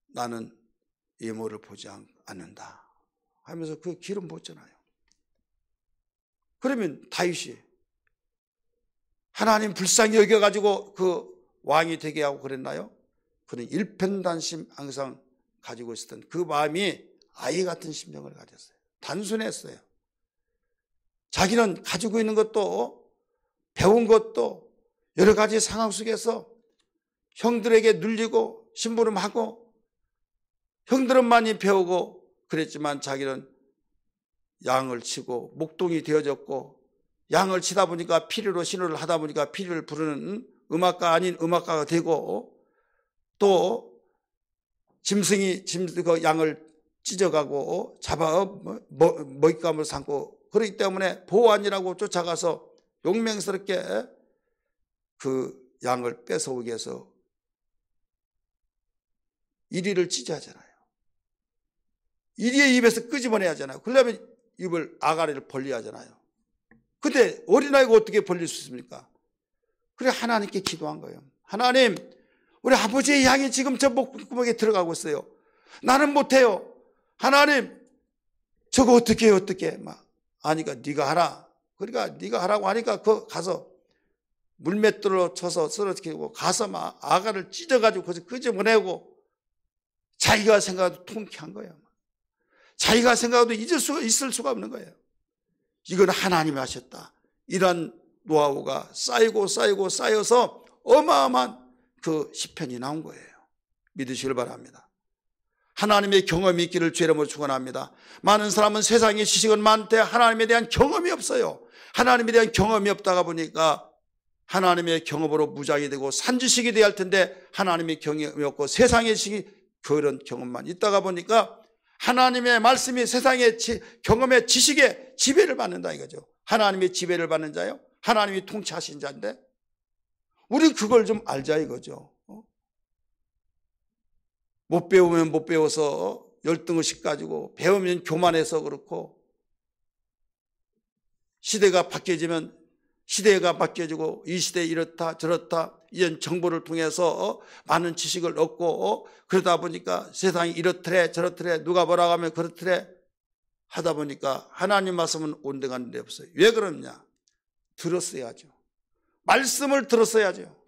나는 예모를 보지 않는다 하면서 그 기름 부었잖아요. 그러면 다윗이 하나님 불쌍히 여겨가지고 그 왕이 되게 하고 그랬나요? 그는 일편단심 항상 가지고 있었던 그 마음이 아이 같은 심정을 가졌어요. 단순했어요. 자기는 가지고 있는 것도 배운 것도 여러 가지 상황 속에서 형들에게 눌리고 심부름하고 형들은 많이 배우고 그랬지만 자기는 양을 치고 목동이 되어졌고, 양을 치다 보니까 피리로 신호를 하다 보니까 피리를 부르는 음악가 아닌 음악가가 되고, 또 짐승이 그 양을 찢어가고 잡아 먹잇감을 삼고, 그렇기 때문에 보안이라고 쫓아가서 용맹스럽게 그 양을 뺏어오기 위해서 이리를 찢어하잖아요. 이리의 입에서 끄집어내야 하잖아요. 그러려면 입을 아가리를 벌려야 하잖아요. 근데 어린아이가 어떻게 벌릴 수 있습니까? 그래 하나님께 기도한 거예요. 하나님, 우리 아버지의 양이 지금 저 목구멍에 들어가고 있어요. 나는 못해요. 하나님, 저거 어떻게 해요? 어떻게? 아니까 네가 하라. 그러니까 네가 하라고 하니까 그 가서 물맷돌로 쳐서 쓰러지고 가서 아가를 찢어가지고 거기서 끄집어내고 자기가 생각해도 통쾌한 거예요. 자기가 생각해도 있을 수가 없는 거예요. 이건 하나님이 하셨다. 이런 노하우가 쌓여서 어마어마한 그 시편이 나온 거예요. 믿으시길 바랍니다. 하나님의 경험이 있기를 주의 이름으로 축원합니다. 많은 사람은 세상의 지식은 많대 하나님에 대한 경험이 없어요. 하나님에 대한 경험이 없다가 보니까 하나님의 경험으로 무장이 되고 산지식이 돼야 할 텐데 하나님의 경험이 없고 세상의 지식이 그런 경험만 있다가 보니까 하나님의 말씀이 세상의 경험의 지식에 지배를 받는다 이거죠. 하나님의 지배를 받는 자요, 하나님이 통치하신 자인데 우리 그걸 좀 알자 이거죠. 못 배우면 못 배워서 열등의식 가지고, 배우면 교만해서 그렇고, 시대가 바뀌어지면 시대가 바뀌어지고, 이 시대 이렇다 저렇다 이런 정보를 통해서 많은 지식을 얻고, 그러다 보니까 세상이 이렇더래 저렇더래 누가 뭐라고 하면 그렇더래 하다 보니까 하나님 말씀은 온데간데 없어요. 왜 그러냐? 들었어야죠. 말씀을 들었어야죠.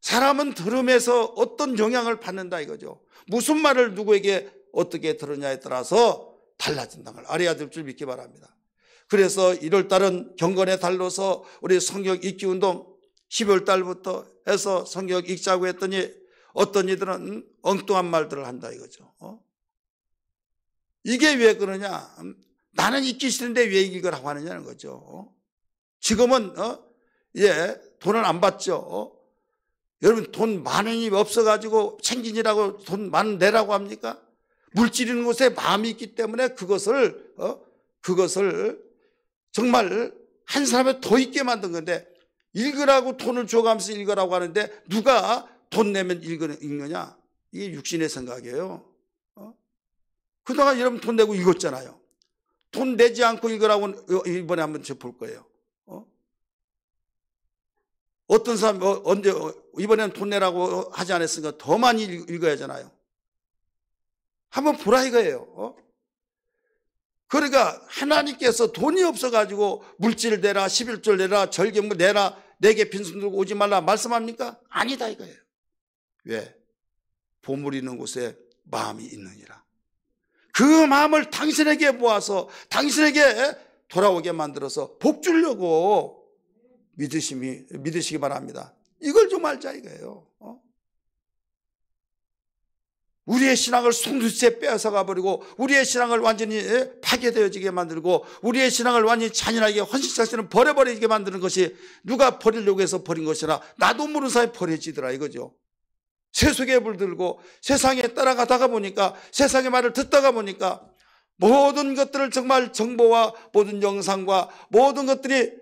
사람은 들음에서 어떤 영향을 받는다 이거죠. 무슨 말을 누구에게 어떻게 들었냐에 따라서 달라진다는 걸 알아야 될 줄 믿기 바랍니다. 그래서 1월 달은 경건의 달로서 우리 성경 읽기 운동 12월 달부터 해서 성경 읽자고 했더니 어떤 이들은 엉뚱한 말들을 한다 이거죠. 이게 왜 그러냐? 나는 읽기 싫은데 왜 읽으라고 하느냐는 거죠. 지금은 돈을 안 받죠. 여러분 돈 만 원이 없어가지고 챙기느라고 돈 만 원 내라고 합니까? 물질 있는 곳에 마음이 있기 때문에 그것을 정말 한 사람을 더 있게 만든 건데, 읽으라고 돈을 줘가면서 읽으라고 하는데 누가 돈 내면 읽느냐? 이게 육신의 생각이에요. 그동안 여러분 돈 내고 읽었잖아요. 돈 내지 않고 읽으라고 이번에 한번 볼 거예요. 어떤 사람 언제 이번에는 돈 내라고 하지 않았으니까 더 많이 읽어야 하잖아요. 한번 보라 이거예요. 그러니까 하나님께서 돈이 없어가지고 물질 내라, 11절 내라, 절개물 내라, 내게 빈손 들고 오지 말라 말씀합니까? 아니다 이거예요. 왜? 보물 있는 곳에 마음이 있느니라. 그 마음을 당신에게 모아서 당신에게 돌아오게 만들어서 복 주려고 믿으시기 바랍니다. 이걸 좀 알자 이거예요. 우리의 신앙을 송두째 빼앗아가 버리고, 우리의 신앙을 완전히 파괴되어지게 만들고, 우리의 신앙을 완전히 잔인하게 헌신자신을 버려버리게 만드는 것이 누가 버리려고 해서 버린 것이라 나도 모르는 사이에 버려지더라 이거죠. 세속에 물들고 세상에 따라가다가 보니까, 세상의 말을 듣다가 보니까 모든 것들을 정말 정보와 모든 영상과 모든 것들이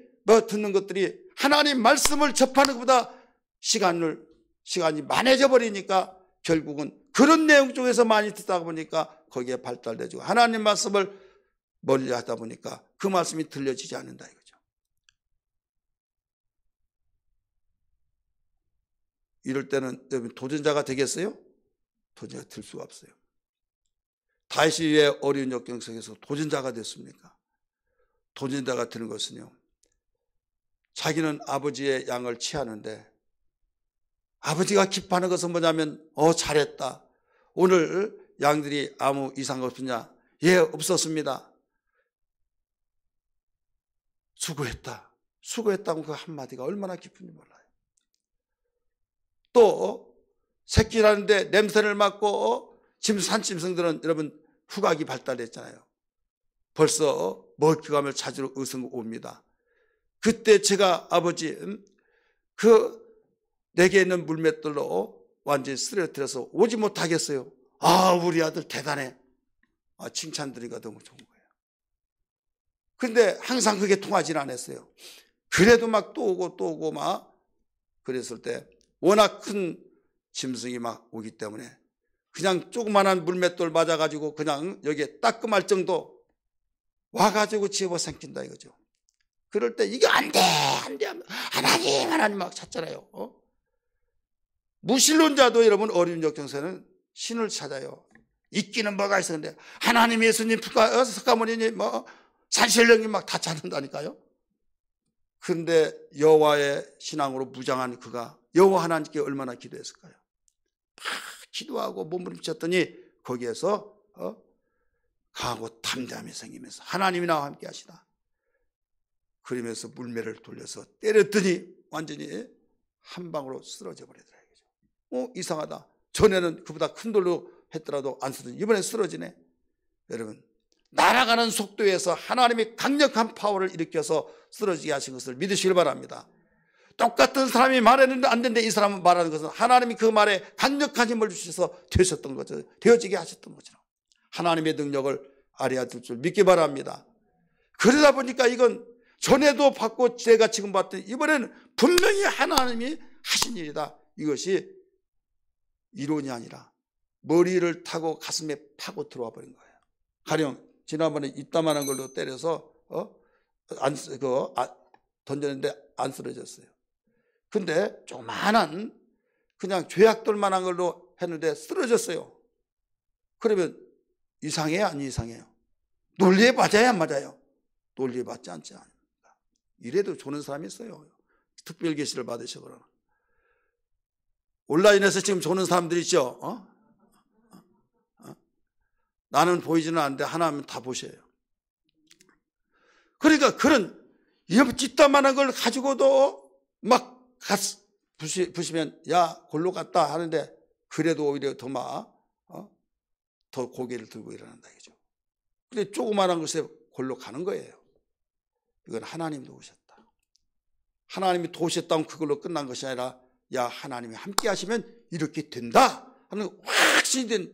듣는 것들이 하나님 말씀을 접하는 것보다 시간이 많아져 버리니까 결국은 그런 내용 쪽에서 많이 듣다 보니까 거기에 발달되고, 하나님 말씀을 멀리 하다 보니까 그 말씀이 들려지지 않는다 이거죠. 이럴 때는 여러분 도전자가 되겠어요? 도전자가 될 수가 없어요. 다윗이 왜 어려운 역경 속에서 도전자가 됐습니까? 도전자가 되는 것은요, 자기는 아버지의 양을 취하는데 아버지가 기뻐하는 것은 뭐냐면 잘했다, 오늘 양들이 아무 이상 없었냐? 예, 없었습니다. 수고했다고 그 한마디가 얼마나 기쁜지 몰라요. 또 새끼라는데 냄새를 맡고 산짐승들은 여러분 후각이 발달했잖아요. 벌써 먹잇감을 찾으러 의성 옵니다. 그때 제가 아버지 내게 있는 물맷돌로 완전히 쓰러뜨려서 오지 못하겠어요. 우리 아들 대단해. 칭찬 드리기가 너무 좋은 거예요. 근데 항상 그게 통하지는 않았어요. 그래도 막 또 오고 막 그랬을 때 워낙 큰 짐승이 막 오기 때문에 그냥 조그만한 물맷돌 맞아가지고 그냥 여기에 따끔할 정도 와가지고 집어삼킨다 이거죠. 그럴 때 이게 안 돼 하나님 막 찾잖아요. 무신론자도 여러분 어려운 역경에는 신을 찾아요. 있기는 뭐가 있어. 근데 하나님, 예수님, 석가모니님, 산신령님 막 다 찾는다니까요. 그런데 여호와의 신앙으로 무장한 그가 여호와 하나님께 얼마나 기도했을까요? 막 기도하고 몸부림쳤더니 거기에서 강하고 담대함이 생기면서 하나님이 나와 함께 하시다. 그러면서 물매를 돌려서 때렸더니 완전히 한 방으로 쓰러져 버리더라. 이상하다. 전에는 그보다 큰 돌로 했더라도 안 쓰러지네. 이번엔 쓰러지네. 여러분, 날아가는 속도에서 하나님이 강력한 파워를 일으켜서 쓰러지게 하신 것을 믿으시길 바랍니다. 똑같은 사람이 말했는데 안 되는데 이 사람은 말하는 것은 하나님이 그 말에 강력한 힘을 주셔서 되셨던 거죠. 되어지게 하셨던 거죠. 하나님의 능력을 알아야 될 줄 믿기 바랍니다. 그러다 보니까 이건 전에도 받고 제가 지금 봤더니 이번에는 분명히 하나님이 하신 일이다. 이것이 이론이 아니라 머리를 타고 가슴에 파고 들어와 버린 거예요. 가령 지난번에 이따만한 걸로 때려서 던졌는데 안 쓰러졌어요. 근데 조그만한 그냥 죄악돌만한 걸로 했는데 쓰러졌어요. 그러면 이상해요, 안 이상해요? 논리에 맞아요, 안 맞아요? 논리에 맞지 않지 않습니까? 이래도 조는 사람이 있어요. 특별 계시를 받으셔 그러나. 온라인에서 지금 조는 사람들이 있죠. 나는 보이지는 않는데 하나님은 다 보셔요. 그러니까 그런 찌따만한 걸 가지고도 막 부시면 야 골로 갔다 하는데 그래도 오히려 더 고개를 들고 일어난다 이거죠. 근데 조그만한 것에 골로 가는 거예요. 이건 하나님 도우셨다. 하나님이 도우셨다면 그걸로 끝난 것이 아니라 야 하나님이 함께 하시면 이렇게 된다 하는 확신이 된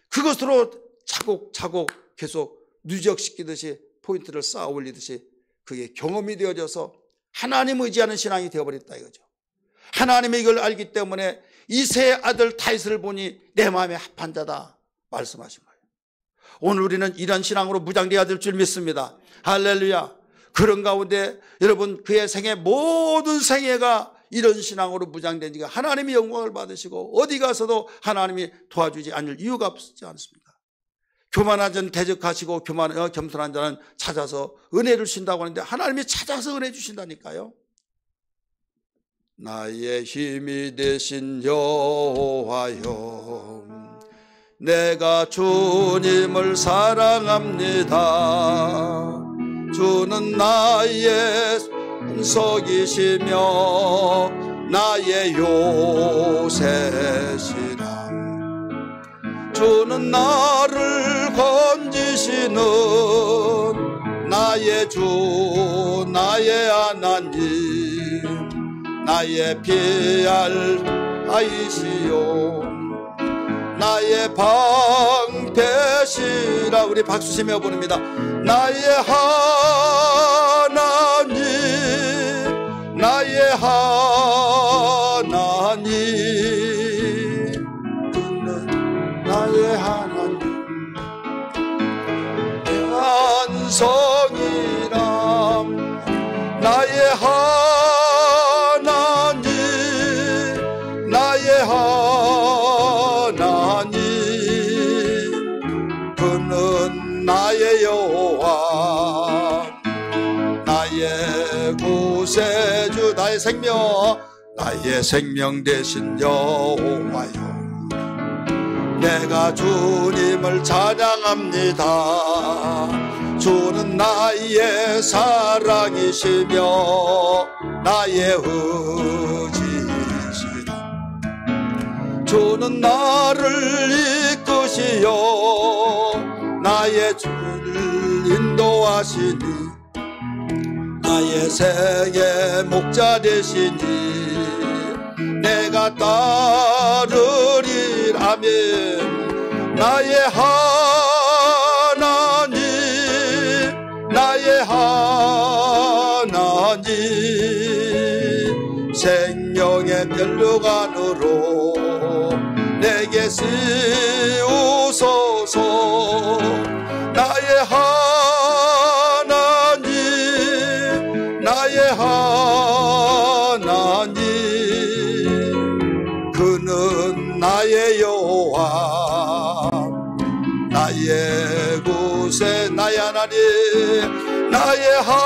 그것으로 차곡차곡 계속 누적시키듯이 포인트를 쌓아 올리듯이 그게 경험이 되어져서 하나님 의지하는 신앙이 되어버렸다 이거죠. 하나님이 이걸 알기 때문에 이새의 아들 다윗을 보니 내 마음에 합한 자다 말씀하신 거예요. 오늘 우리는 이런 신앙으로 무장되어야 될 줄 믿습니다. 할렐루야. 그런 가운데 여러분 그의 생애 모든 생애가 이런 신앙으로 무장되니까 하나님이 영광을 받으시고 어디 가서도 하나님이 도와주지 않을 이유가 없지 않습니까? 교만한 자는 대적하시고 겸손한 자는 찾아서 은혜를 주신다고 하는데 하나님이 찾아서 은혜 주신다니까요. 나의 힘이 되신 여호와여 내가 주님을 사랑합니다. 주는 나의 반석이시며 나의 요새시라. 주는 나를 건지시는 나의 주 나의 하나님 나의 피할 아이시요 나의 방패시라. 우리 박수 치며 부릅니다. 나의 하나님 나의 하나님 그는 나의 하나님 내 안성이라. 나의 하나님 나의 하나님 그는 나의 여호와 나의 구세주 나의 생명 되신 여호와여 내가 주님을 찬양합니다. 주는 나의 사랑이시며 나의 의지시다. 주는 나를 이끄시어 나의 주를 인도하시니 나의 생의 목자 되시니 내가 따르리. 아멘. 나의 하나님 나의 하나님 생명의 면류관으로 내게 씌우소서. 나의 하나님 나의 하나님 그는 나의 여호와 나의 구세 나의 하나님 나의 하나님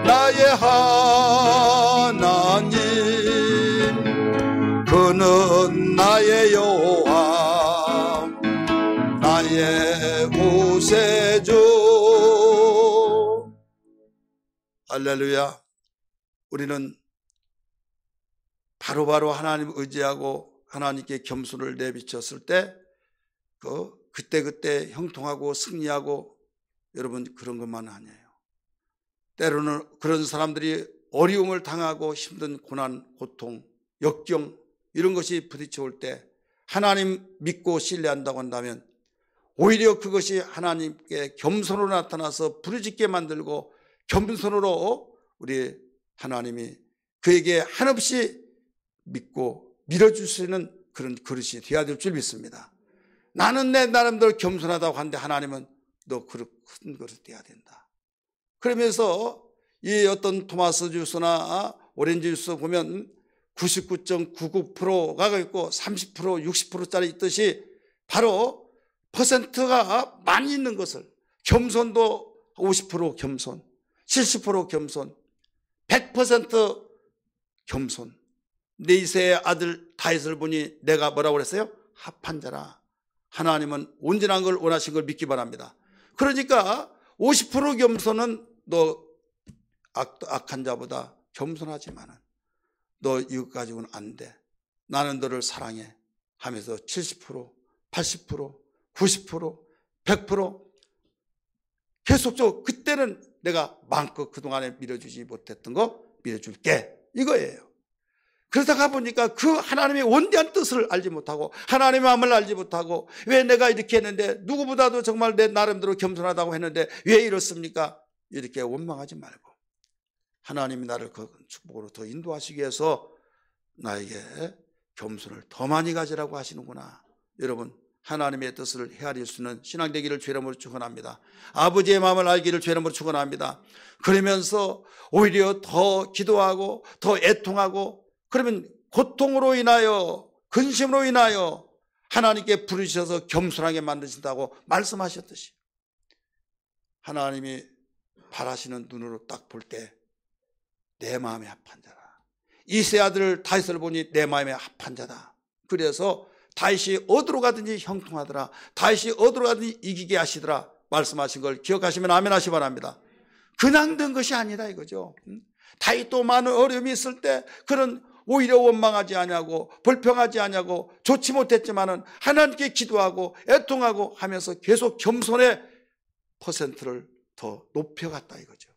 나의 하나님 그는 나의 여호와 나의 구세주. 할렐루야. 우리는 바로바로 하나님 의지하고 하나님께 겸손을 내비쳤을 때 그때 형통하고 승리하고 여러분 그런 것만 아니에요. 때로는 그런 사람들이 어려움을 당하고 힘든 고난, 고통, 역경 이런 것이 부딪혀올 때 하나님 믿고 신뢰한다고 한다면 오히려 그것이 하나님께 겸손으로 나타나서 부르짖게 만들고 겸손으로 우리 하나님이 그에게 한없이 믿고 밀어줄 수 있는 그런 그릇이 되어야 될 줄 믿습니다. 나는 내 나름대로 겸손하다고 하는데 하나님은 너 그릇 큰 그릇 돼야 된다. 그러면서 이 어떤 토마스 주스나 오렌지 주스 보면 99.99%가 있고 30%, 60%짜리 있듯이 바로 퍼센트가 많이 있는 것을, 겸손도 50% 겸손, 70% 겸손, 100% 겸손. 네이세의 아들 다윗을 보니 내가 뭐라고 그랬어요? 합한 자라. 하나님은 온전한 걸 원하신 걸 믿기 바랍니다. 그러니까 50% 겸손은 너 악한 자보다 겸손하지만은 너 이거 가지고는 안 돼. 나는 너를 사랑해 하면서 70%, 80%, 90%, 100% 계속적으로 그때는 내가 마음껏 그동안에 밀어주지 못했던 거 밀어줄게 이거예요. 그러다가 보니까 그 하나님의 원대한 뜻을 알지 못하고 하나님의 마음을 알지 못하고 왜 내가 이렇게 했는데 누구보다도 정말 내 나름대로 겸손하다고 했는데 왜 이렇습니까? 이렇게 원망하지 말고 하나님이 나를 그 축복으로 더 인도하시기 위해서 나에게 겸손을 더 많이 가지라고 하시는구나. 여러분, 하나님의 뜻을 헤아릴 수 있는 신앙 되기를 주의 이름으로 축원합니다. 아버지의 마음을 알기를 주의 이름으로 축원합니다. 그러면서 오히려 더 기도하고 더 애통하고 그러면 고통으로 인하여 근심으로 인하여 하나님께 부르셔서 겸손하게 만드신다고 말씀하셨듯이 하나님이 바라시는 눈으로 딱 볼 때 내 마음에 합한 자라. 이세 아들 다윗을 보니 내 마음에 합한 자다. 그래서 다윗이 어디로 가든지 형통하더라. 다윗이 어디로 가든지 이기게 하시더라. 말씀하신 걸 기억하시면 아멘 하시 바랍니다. 그냥 된 것이 아니다 이거죠. 다윗도 많은 어려움이 있을 때 그런 오히려 원망하지 아니하고 불평하지 아니하고 좋지 못했지만은 하나님께 기도하고 애통하고 하면서 계속 겸손의 퍼센트를 더 높여갔다 이거죠.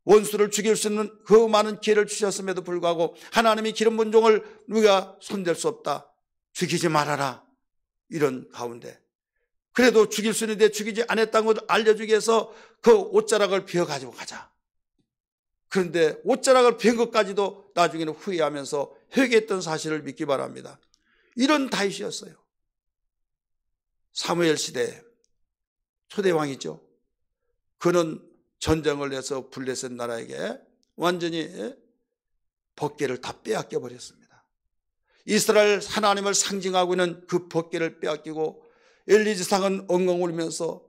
원수를 죽일 수 있는 그 많은 기회를 주셨음에도 불구하고 하나님이 기름 부은 종을 우리가 손댈 수 없다. 죽이지 말아라. 이런 가운데 그래도 죽일 수 있는데 죽이지 않았다는 것을 알려주기 위해서 그 옷자락을 베어가지고 가자. 그런데 옷자락을 베은 것까지도 나중에는 후회하면서 회개했던 사실을 믿기 바랍니다. 이런 다윗이었어요. 사무엘 시대 초대왕이죠. 그는 전쟁을 해서 블레셋 나라에게 완전히 법궤를 다 빼앗겨 버렸습니다. 이스라엘 하나님을 상징하고 있는 그 법궤를 빼앗기고 엘리지상은 엉엉 울면서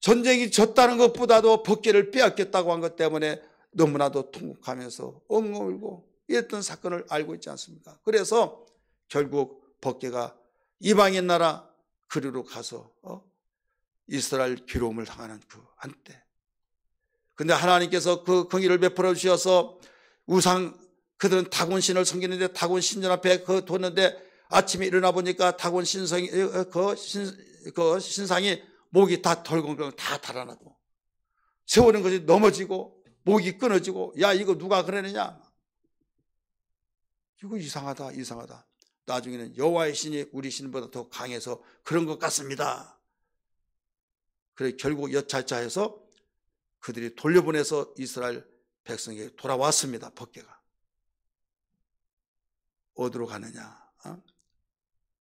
전쟁이 졌다는 것보다도 법궤를 빼앗겼다고 한 것 때문에 너무나도 통곡하면서 엉엉 울고 이랬던 사건을 알고 있지 않습니까? 그래서 결국 법궤가 이방인 나라 그리로 가서 이스라엘 괴로움을 당하는 그 한때. 근데 하나님께서 그 긍휼을 베풀어 주셔서 우상 그들은 다곤 신을 섬기는데 다곤 신전 앞에 그 뒀는데 아침에 일어나 보니까 다곤 신상이 그 신상이 목이 다 덜컹덜컹 다 달아나고 세우는 것이 넘어지고 목이 끊어지고 야 이거 누가 그러느냐 이거 이상하다 이상하다. 나중에는 여호와의 신이 우리 신보다 더 강해서 그런 것 같습니다. 그래 결국 여차차해서 그들이 돌려보내서 이스라엘 백성에게 돌아왔습니다. 법궤가 어디로 가느냐?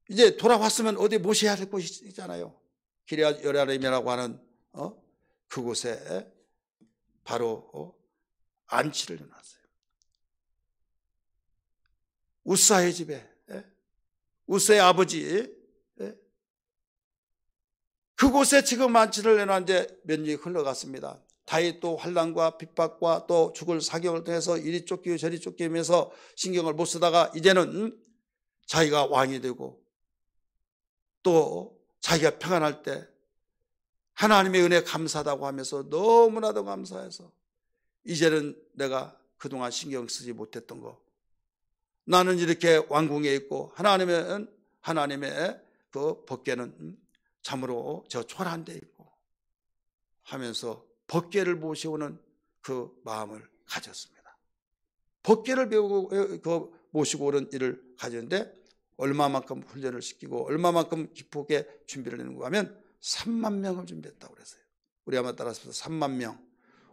이제 돌아왔으면 어디 모셔야 될 곳이 있잖아요. 기럇 여리암이라고 하는 그곳에 바로 안치를 해놨어요. 우사의 집에 우사의 아버지 그곳에 지금 안치를 해놨는데 몇 년이 흘러갔습니다. 다윗도 환난과 핍박과 또 죽을 사경을 통해서 이리 쫓기고 저리 쫓기면서 신경을 못 쓰다가 이제는 자기가 왕이 되고 또 자기가 평안할 때 하나님의 은혜 감사하다고 하면서 너무나도 감사해서 이제는 내가 그동안 신경 쓰지 못했던 거 나는 이렇게 왕궁에 있고 하나님의 그 법궤는 참으로 저 초라한 데 있고 하면서 법궤를 모시고는 그 마음을 가졌습니다. 법궤를 배우고 모시고 오는 일을 가졌는데 얼마만큼 훈련을 시키고 얼마만큼 기쁘게 준비를 했는가 하면 3만 명을 준비했다고 그랬어요. 우리 아마 따라서 3만 명.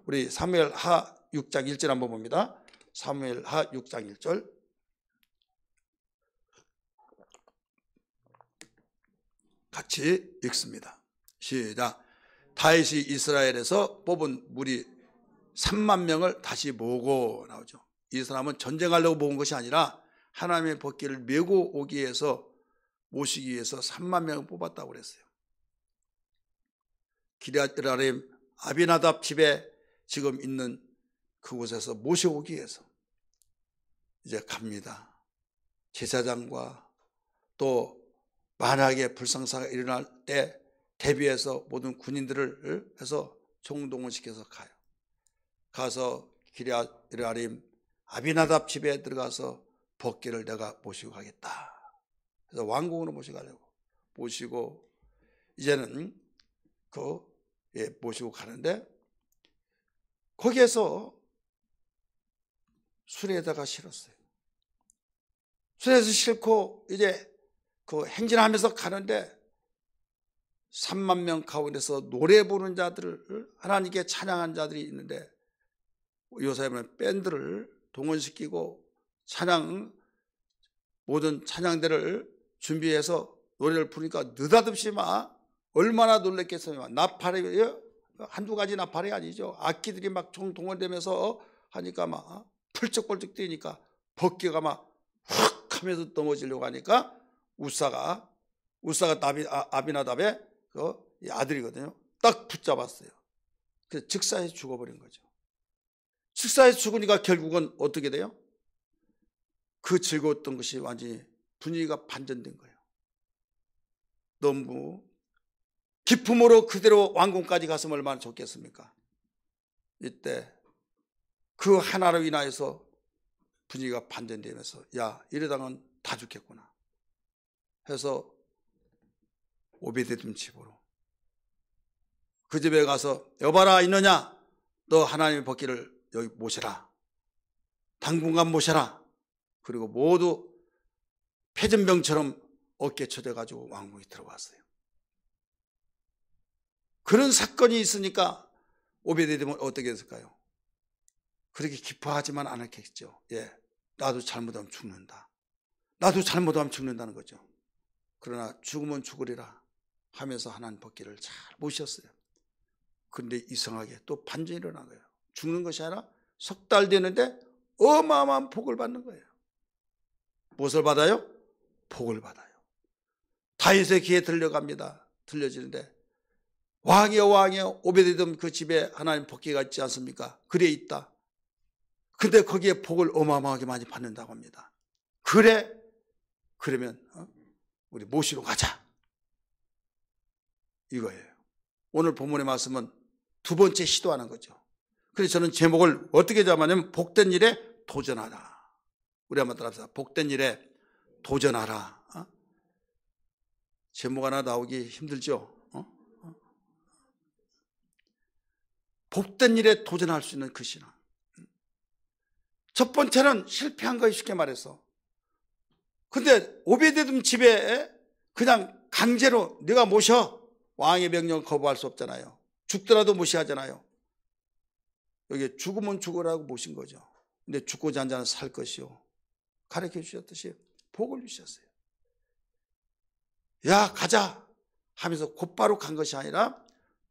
우리 사무엘하 6장 1절 한번 봅니다. 사무엘하 6장 1절 같이 읽습니다. 시작. 다윗이 이스라엘에서 뽑은 무리 3만 명을 다시 모으고 나오죠. 이 사람은 전쟁하려고 모은 것이 아니라 하나님의 법궤를 메고 오기 위해서 모시기 위해서 3만 명을 뽑았다고 그랬어요. 기럇-여아림 아비나답 집에 지금 있는 그곳에서 모셔오기 위해서 이제 갑니다. 제사장과 또 만약에 불상사가 일어날 때 대비해서 모든 군인들을 해서 총동원시켜서 가요. 가서 기럇-여아림 아비나답 집에 들어가서 법궤를 내가 모시고 가겠다. 그래서 왕궁으로 모시고 가려고 모시고 이제는 모시고 가는데 거기에서 수레에다가 실었어요. 수레에서 싣고 이제 행진하면서 가는데 3만 명 가운데서 노래 부르는 자들을 하나님께 찬양한 자들이 있는데 요사야는 밴드를 동원시키고 모든 찬양대를 준비해서 노래를 부르니까 느닷없이 막 얼마나 놀랬겠어요. 나팔이 한두 가지 나팔이 아니죠. 악기들이 막 동원되면서 하니까 막 펄쩍펄쩍 뛰니까 법궤가 막 훅 하면서 넘어지려고 하니까 우사가 아비나답의 아들이거든요. 딱 붙잡았어요. 그래서 즉사에 죽어버린 거죠. 즉사에 죽으니까 결국은 어떻게 돼요? 그 즐거웠던 것이 완전히 분위기가 반전된 거예요. 너무 기쁨으로 그대로 왕궁까지 갔으면 얼마나 좋겠습니까? 이때 그 하나로 인하여서 분위기가 반전되면서 야, 이러다가는 다 죽겠구나 해서 오베데돔 집으로 그 집에 가서 여봐라 있느냐? 너 하나님의 법궤를 여기 모셔라. 당분간 모셔라. 그리고 모두 패전병처럼 어깨 쳐져가지고 왕궁에 들어갔어요. 그런 사건이 있으니까 오베데돔은 어떻게 했을까요? 그렇게 기뻐하지만 않았겠죠. 예, 나도 잘못하면 죽는다. 나도 잘못하면 죽는다는 거죠. 그러나 죽으면 죽으리라 하면서 하나님 법궤를 잘 모셨어요. 그런데 이상하게 또 반전이 일어난 거예요. 죽는 것이 아니라 석 달 되는데 어마어마한 복을 받는 거예요. 무엇을 받아요? 복을 받아요. 다윗의 귀에 들려갑니다. 들려지는데 왕이여 왕이여 오베데돔 그 집에 하나님 법궤가 있지 않습니까? 그래 있다. 근데 거기에 복을 어마어마하게 많이 받는다고 합니다. 그래? 그러면 우리 모시러 가자. 이거예요. 오늘 본문의 말씀은 두 번째 시도하는 거죠. 그래서 저는 제목을 어떻게 잡았냐면 복된 일에 도전하라. 우리 한번 따라합시다. 복된 일에 도전하라. 제목 하나 나오기 힘들죠? 복된 일에 도전할 수 있는 그 신앙. 첫 번째는 실패한 거예요. 쉽게 말해서. 근데 오베데돔 집에 그냥 강제로 네가 모셔. 왕의 명령을 거부할 수 없잖아요. 죽더라도 무시하잖아요. 여기 죽으면 죽으라고 모신 거죠. 근데 죽고자 한 자는 살 것이요. 가르쳐 주셨듯이 복을 주셨어요. 야 가자 하면서 곧바로 간 것이 아니라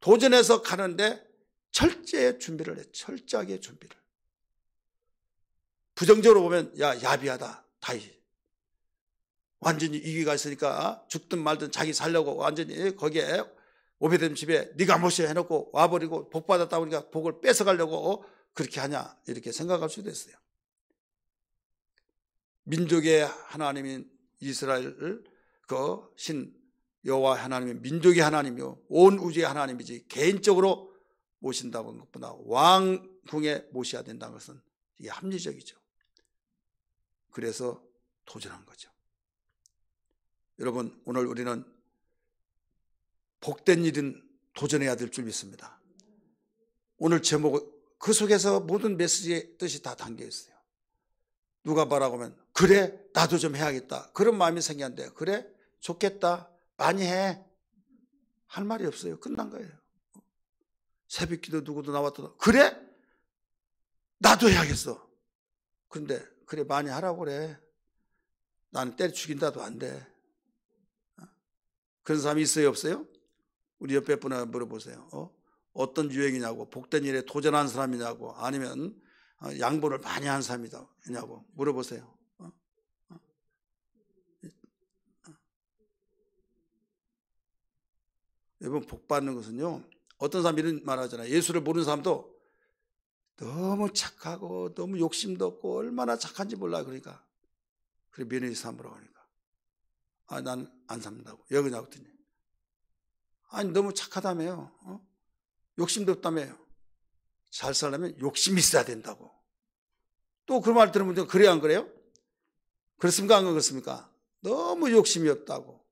도전해서 가는데 철저하게 준비를 해. 철저하게 준비를. 부정적으로 보면 야 야비하다. 다윗. 완전히 이기가 있으니까 죽든 말든 자기 살려고 완전히 거기에 오베데돔 집에 네가 모셔 해놓고 와버리고 복 받았다 보니까 복을 뺏어가려고 그렇게 하냐 이렇게 생각할 수도 있어요. 민족의 하나님인 이스라엘을 그 신 여호와 하나님의 민족의 하나님이요 온 우주의 하나님이지 개인적으로 모신다는 것보다 왕궁에 모셔야 된다는 것은 이게 합리적이죠. 그래서 도전한 거죠. 여러분 오늘 우리는 복된 일은 도전해야 될 줄 믿습니다. 오늘 제목 그 속에서 모든 메시지의 뜻이 다 담겨 있어요. 누가 뭐라고 하면 그래 나도 좀 해야겠다 그런 마음이 생겼는데 그래 좋겠다 많이 해 할 말이 없어요. 끝난 거예요. 새벽기도 누구도 나왔다 그래 나도 해야겠어. 그런데 그래 많이 하라고 그래. 나는 때려 죽인다도 안 돼. 그런 사람이 있어요, 없어요? 우리 옆에 분한테 물어보세요. 어떤 유행이냐고, 복된 일에 도전한 사람이냐고, 아니면 양보를 많이 한 사람이냐고 물어보세요. 여러분, 복 받는 것은요, 어떤 사람이 이런 말 하잖아요. 예수를 모르는 사람도 너무 착하고 너무 욕심도 없고 얼마나 착한지 몰라. 그러니까 그래 며느리 삼으라고 하니까 난 안 삼는다고. 왜 그러냐고 했더니 아니 너무 착하다며요. 욕심도 없다며요. 잘 살려면 욕심이 있어야 된다고. 또 그 말 들으면 그래요 안 그래요? 그렇습니까 안 그렇습니까? 너무 욕심이 없다고.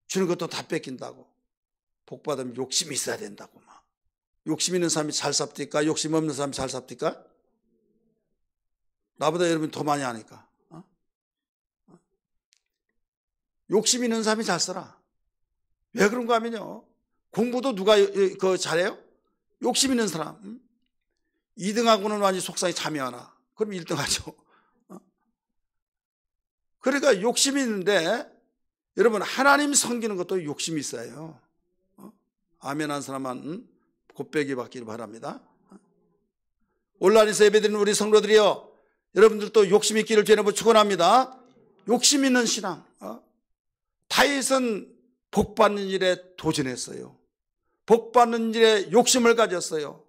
주는 것도 다 뺏긴다고. 복 받으면 욕심이 있어야 된다고. 막 욕심 있는 사람이 잘 삽니까? 욕심 없는 사람이 잘 삽니까? 나보다 여러분이 더 많이 하니까. 욕심 있는 사람이 잘 살아. 왜 그런가 하면요, 공부도 누가 잘해요? 욕심 있는 사람. 2등하고는 완전히 속상히 잠이 안 와. 그럼 1등 하죠. 그러니까 욕심이 있는데 여러분, 하나님 섬기는 것도 욕심이 있어요. 아멘 한 사람만 곱배기 받기를 바랍니다. 온라인에서 예배드리는 우리 성도들이요, 여러분들도 욕심 있기를 주의 이름으로 축원합니다. 욕심 있는 신앙. 다윗은 복 받는 일에 도전했어요. 복 받는 일에 욕심을 가졌어요.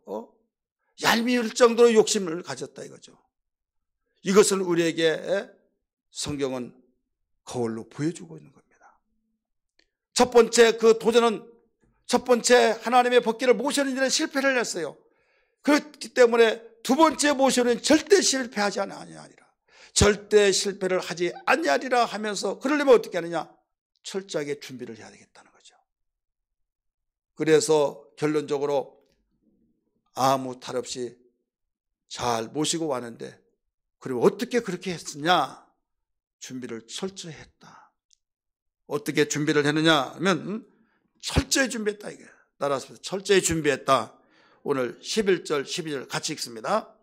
얄미울 정도로 욕심을 가졌다 이거죠. 이것을 우리에게 성경은 거울로 보여주고 있는 겁니다. 첫 번째 그 도전은 첫 번째 하나님의 복기를 모시는 일에 실패를 했어요. 그렇기 때문에 두 번째 모시는 절대 실패하지 아니하리라. 절대 실패를 하지 아니하리라 하면서 그러려면 어떻게 하느냐? 철저하게 준비를 해야 되겠다는 거죠. 그래서 결론적으로 아무 탈 없이 잘 모시고 왔는데, 그리고 어떻게 그렇게 했느냐? 준비를 철저히 했다. 어떻게 준비를 했느냐 하면 철저히 준비했다 이게. 따라서 철저히 준비했다. 오늘 11절 12절 같이 읽습니다.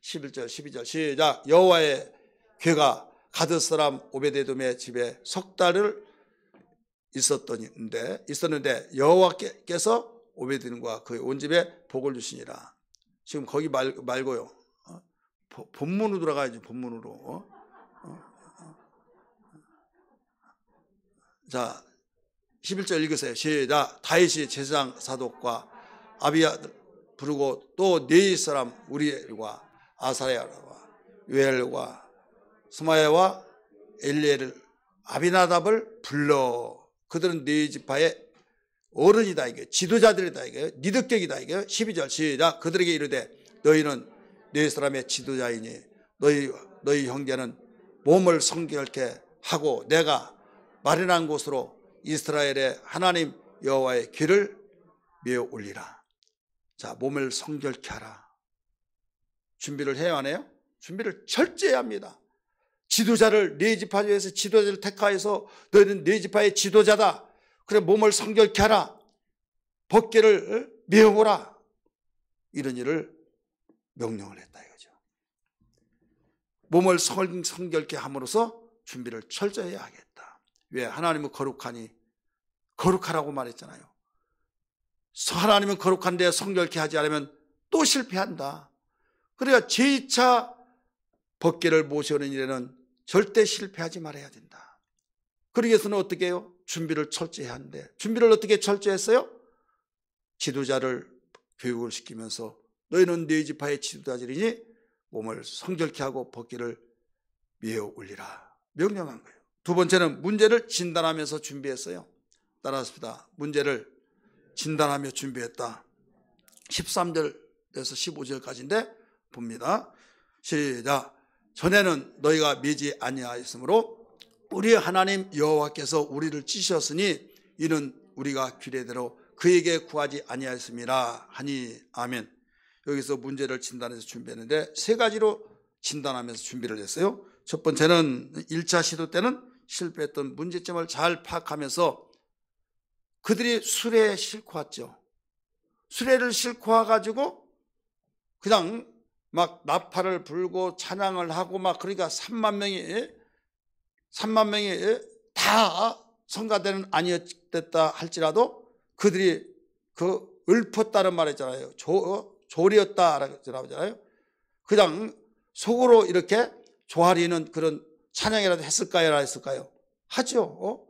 11절 12절 시작. 여호와의 괴가 가드 사람 오베데돔의 집에 석 달을 있었는데 여호와께서 오베데돔과 그의 온 집에 복을 주시니라. 지금 거기 말고요, 본문으로 돌아가야지. 본문으로. 자, 11절 읽으세요. 시작. 다윗이 제사장 사독과 아비야를 부르고 또 네이 사람 우리엘과 아사랴와 요엘과 스마야와 엘리엘을 아비나답을 불러. 그들은 네 지파의 어른이다 이게, 지도자들이다 이게, 니득격이다 이게. 12절 시작. 그들에게 이르되 너희는 네 사람의 지도자이니 너희 형제는 몸을 성결케 하고 내가 마련한 곳으로 이스라엘의 하나님 여호와의 귀를 메어 올리라. 자, 몸을 성결케 하라. 준비를 해야 하네요. 준비를 철저히 합니다. 지도자를 네 지파 중에서 지도자를 택하여서 너희는 네 지파의 지도자다. 그래 몸을 성결케 하라. 법궤를 메어보라. 이런 일을 명령을 했다 이거죠. 몸을 성결케 함으로써 준비를 철저히 해야 하겠다. 왜? 하나님은 거룩하니 거룩하라고 말했잖아요. 하나님은 거룩한데 성결케 하지 않으면 또 실패한다. 그러니까 제2차 법궤를 모셔오는 일에는 절대 실패하지 말아야 된다. 그러기 위해서는 어떻게 해요? 준비를 철저히 하는데, 준비를 어떻게 철저히 했어요? 지도자를 교육을 시키면서 너희는 네 지파의 지도자들이니 몸을 성결케 하고 법궤를 메어 올리라 명령한 거예요. 두 번째는 문제를 진단하면서 준비했어요. 따라합시다. 문제를 진단하며 준비했다. 13절에서 15절까지인데 봅니다. 시작. 전에는 너희가 미지 아니하였으므로 우리 하나님 여호와께서 우리를 찌셨으니 이는 우리가 규례대로 그에게 구하지 아니하였음이라 하니. 아멘. 여기서 문제를 진단해서 준비했는데 세 가지로 진단하면서 준비를 했어요. 첫 번째는 1차 시도 때는 실패했던 문제점을 잘 파악하면서 그들이 수레에 싣고 왔죠. 수레를 싣고 와가지고 그냥 막 나팔을 불고 찬양을 하고 막, 그러니까 3만 명이 다 성가대는 아니었다 할지라도 그들이 그 읊었다는 말 했잖아요. 조리였다라고 하잖아요. 그냥 속으로 이렇게 조아리는 그런 찬양이라도 했을까요? 안 했을까요? 하죠.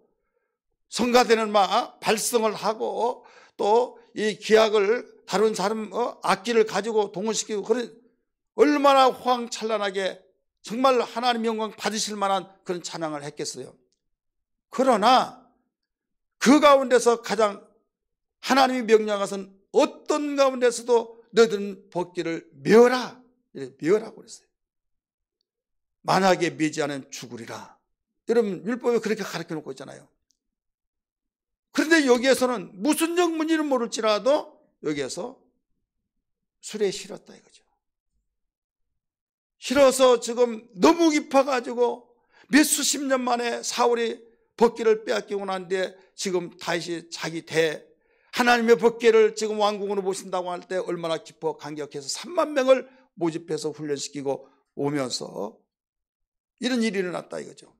성가대는 막 발성을 하고 또 이 기악을 다른 사람 악기를 가지고 동원시키고 그런 얼마나 호황찬란하게 정말 하나님 영광 받으실 만한 그런 찬양을 했겠어요. 그러나 그 가운데서 가장 하나님이 명령한 것은 어떤 가운데서도 너희들은 벗기를 메어라. 메어라고 그랬어요. 만약에 메지 않으면 죽으리라. 여러분 율법에 그렇게 가르쳐 놓고 있잖아요. 그런데 여기에서는 무슨 영문인지는 모를지라도 여기에서 술에 실었다 이거죠. 실어서 지금 너무 깊어가지고 몇 수십 년 만에 사울이 법궤를 빼앗기고 난 뒤에 지금 다시 자기 하나님의 법궤를 지금 왕궁으로 모신다고 할 때 얼마나 깊어 감격해서 3만 명을 모집해서 훈련시키고 오면서 이런 일이 일어났다 이거죠.